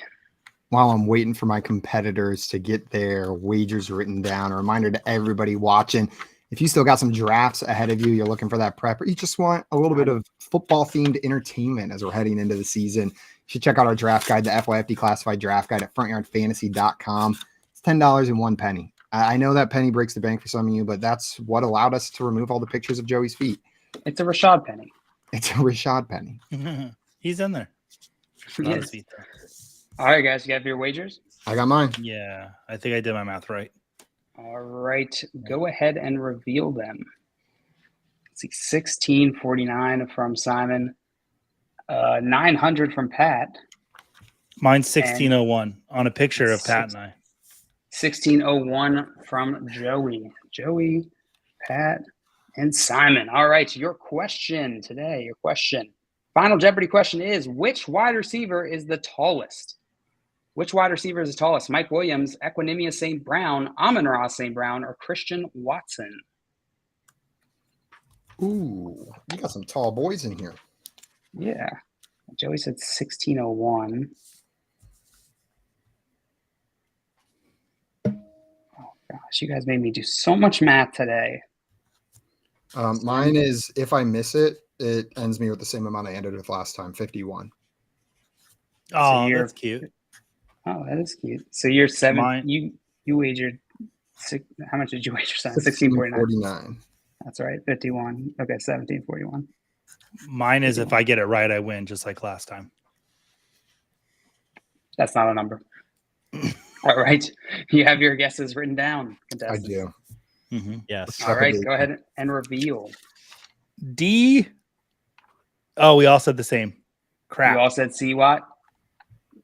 While I'm waiting for my competitors to get their wagers written down, a reminder to everybody watching, if you still got some drafts ahead of you, you're looking for that prep, or you just want a little bit of football-themed entertainment as we're heading into the season, you should check out our draft guide, the FYFD Classified Draft Guide at frontyardfantasy.com. It's $10.01. I know that penny breaks the bank for some of you, but that's what allowed us to remove all the pictures of Joey's feet. It's a Rashad penny. It's a Rashad penny. He's in there. Not his Yes. feet, though. All right, guys, you have your wagers? I got mine. Yeah, I think I did my math right. All right, go ahead and reveal them. Let's see, 1649 from Simon, 900 from Pat, Mine's 1601 on a picture of Pat and I. 1601 from Joey. Joey, Pat, and Simon. All right, your question today, Final Jeopardy question is, which wide receiver is the tallest? Which wide receiver is the tallest? Mike Williams, Equinemius St. Brown, Amon-Ra St. Brown, or Christian Watson? Ooh, you got some tall boys in here. Yeah. Joey said 1601. Oh, gosh, you guys made me do so much math today. Mine is, if I miss it, it ends me with the same amount I ended with last time, 51. Oh, you're- that's cute. Oh, that is cute. So you're seven. Mine- You wagered six. How much did you wager? 1649. 49. That's right. 51. Okay, 1741. Mine is if I get it right, I win, just like last time. That's not a number. All right. You have your guesses written down. I contestants. do. Mm-hmm. Yes. All right. Go ahead and reveal. D. Oh, we all said the same. Crap. You all said C-Watt.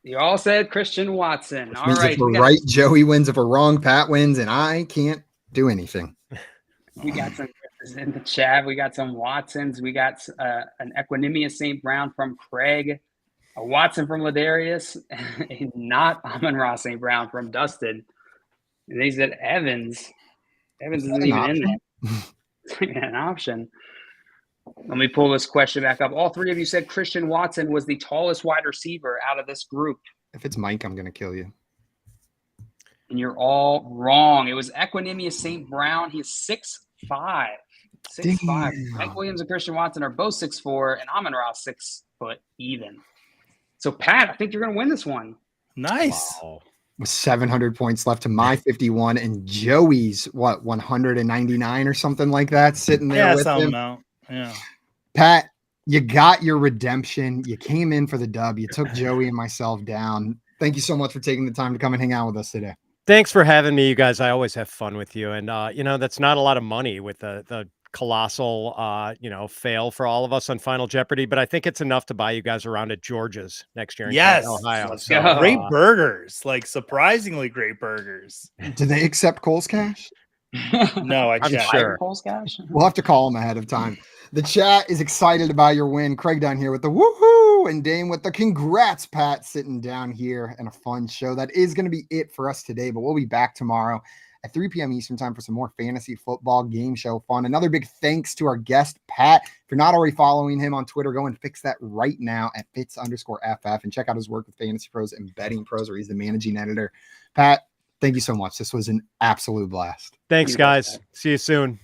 You all said Christian Watson. All Means right. if we're right, Joey wins. If we're wrong, Pat wins, and I can't do anything. We got some guesses in the chat. We got some Watsons. We got an Equinemius St. Brown from Craig, a Watson from Ladarius, and not Amon-Ra St. Brown from Dustin. And they said Evans. Evans isn't even in there. It's not even an option. Let me pull this question back up. All three of you said Christian Watson was the tallest wide receiver out of this group. If it's Mike, I'm going to kill you. And you're all wrong. It was Equinemius St. Brown. He's 6'5". 6'5". Damn. Mike Williams and Christian Watson are both 6'4", and Amon-Ra 6 foot even. So, Pat, I think you're going to win this one. Nice. Wow. With 700 points left to my 51, and Joey's, 199 or something like that, sitting there Yeah, with some him. amount. Yeah. Pat, you got your redemption. You came in for the dub. You took Joey and myself down. Thank you so much for taking the time to come and hang out with us today. Thanks for having me, you guys. I always have fun with you. And, that's not a lot of money with the colossal, fail for all of us on Final Jeopardy, but I think it's enough to buy you guys around at George's next year in Yes. Ohio. Let's So, go. Great burgers. Like surprisingly great burgers. Do they accept Cole's Cash? No, I I'm checked. sure. Cole's Cash? We'll have to call them ahead of time. The chat is excited about your win. Craig down here with the woohoo, and Dame with the congrats, Pat, sitting down here and a fun show. That is going to be it for us today, but we'll be back tomorrow at 3 p.m. Eastern time for some more fantasy football game show fun. Another big thanks to our guest, Pat. If you're not already following him on Twitter, go and fix that right now at Fitz_FF and check out his work with Fantasy Pros and Betting Pros, where he's the managing editor. Pat, thank you so much. This was an absolute blast. Thanks, You bet, guys. Pat. See you soon.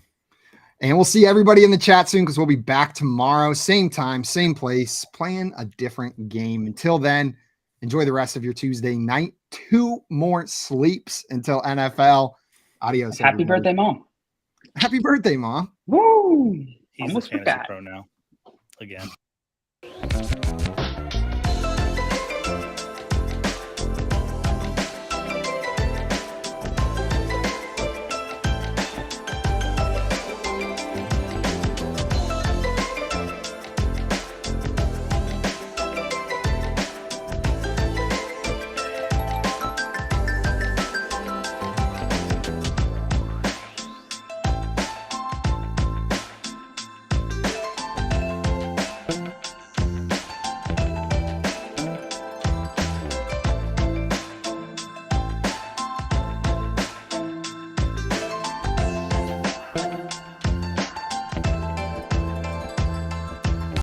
And we'll see everybody in the chat soon because we'll be back tomorrow, same time, same place, playing a different game. Until then, enjoy the rest of your Tuesday night. 2 more sleeps until NFL. Adios. Happy everybody. birthday, Mom. Happy birthday, Mom. Woo! He's Almost a fantasy forgot. pro now. Again.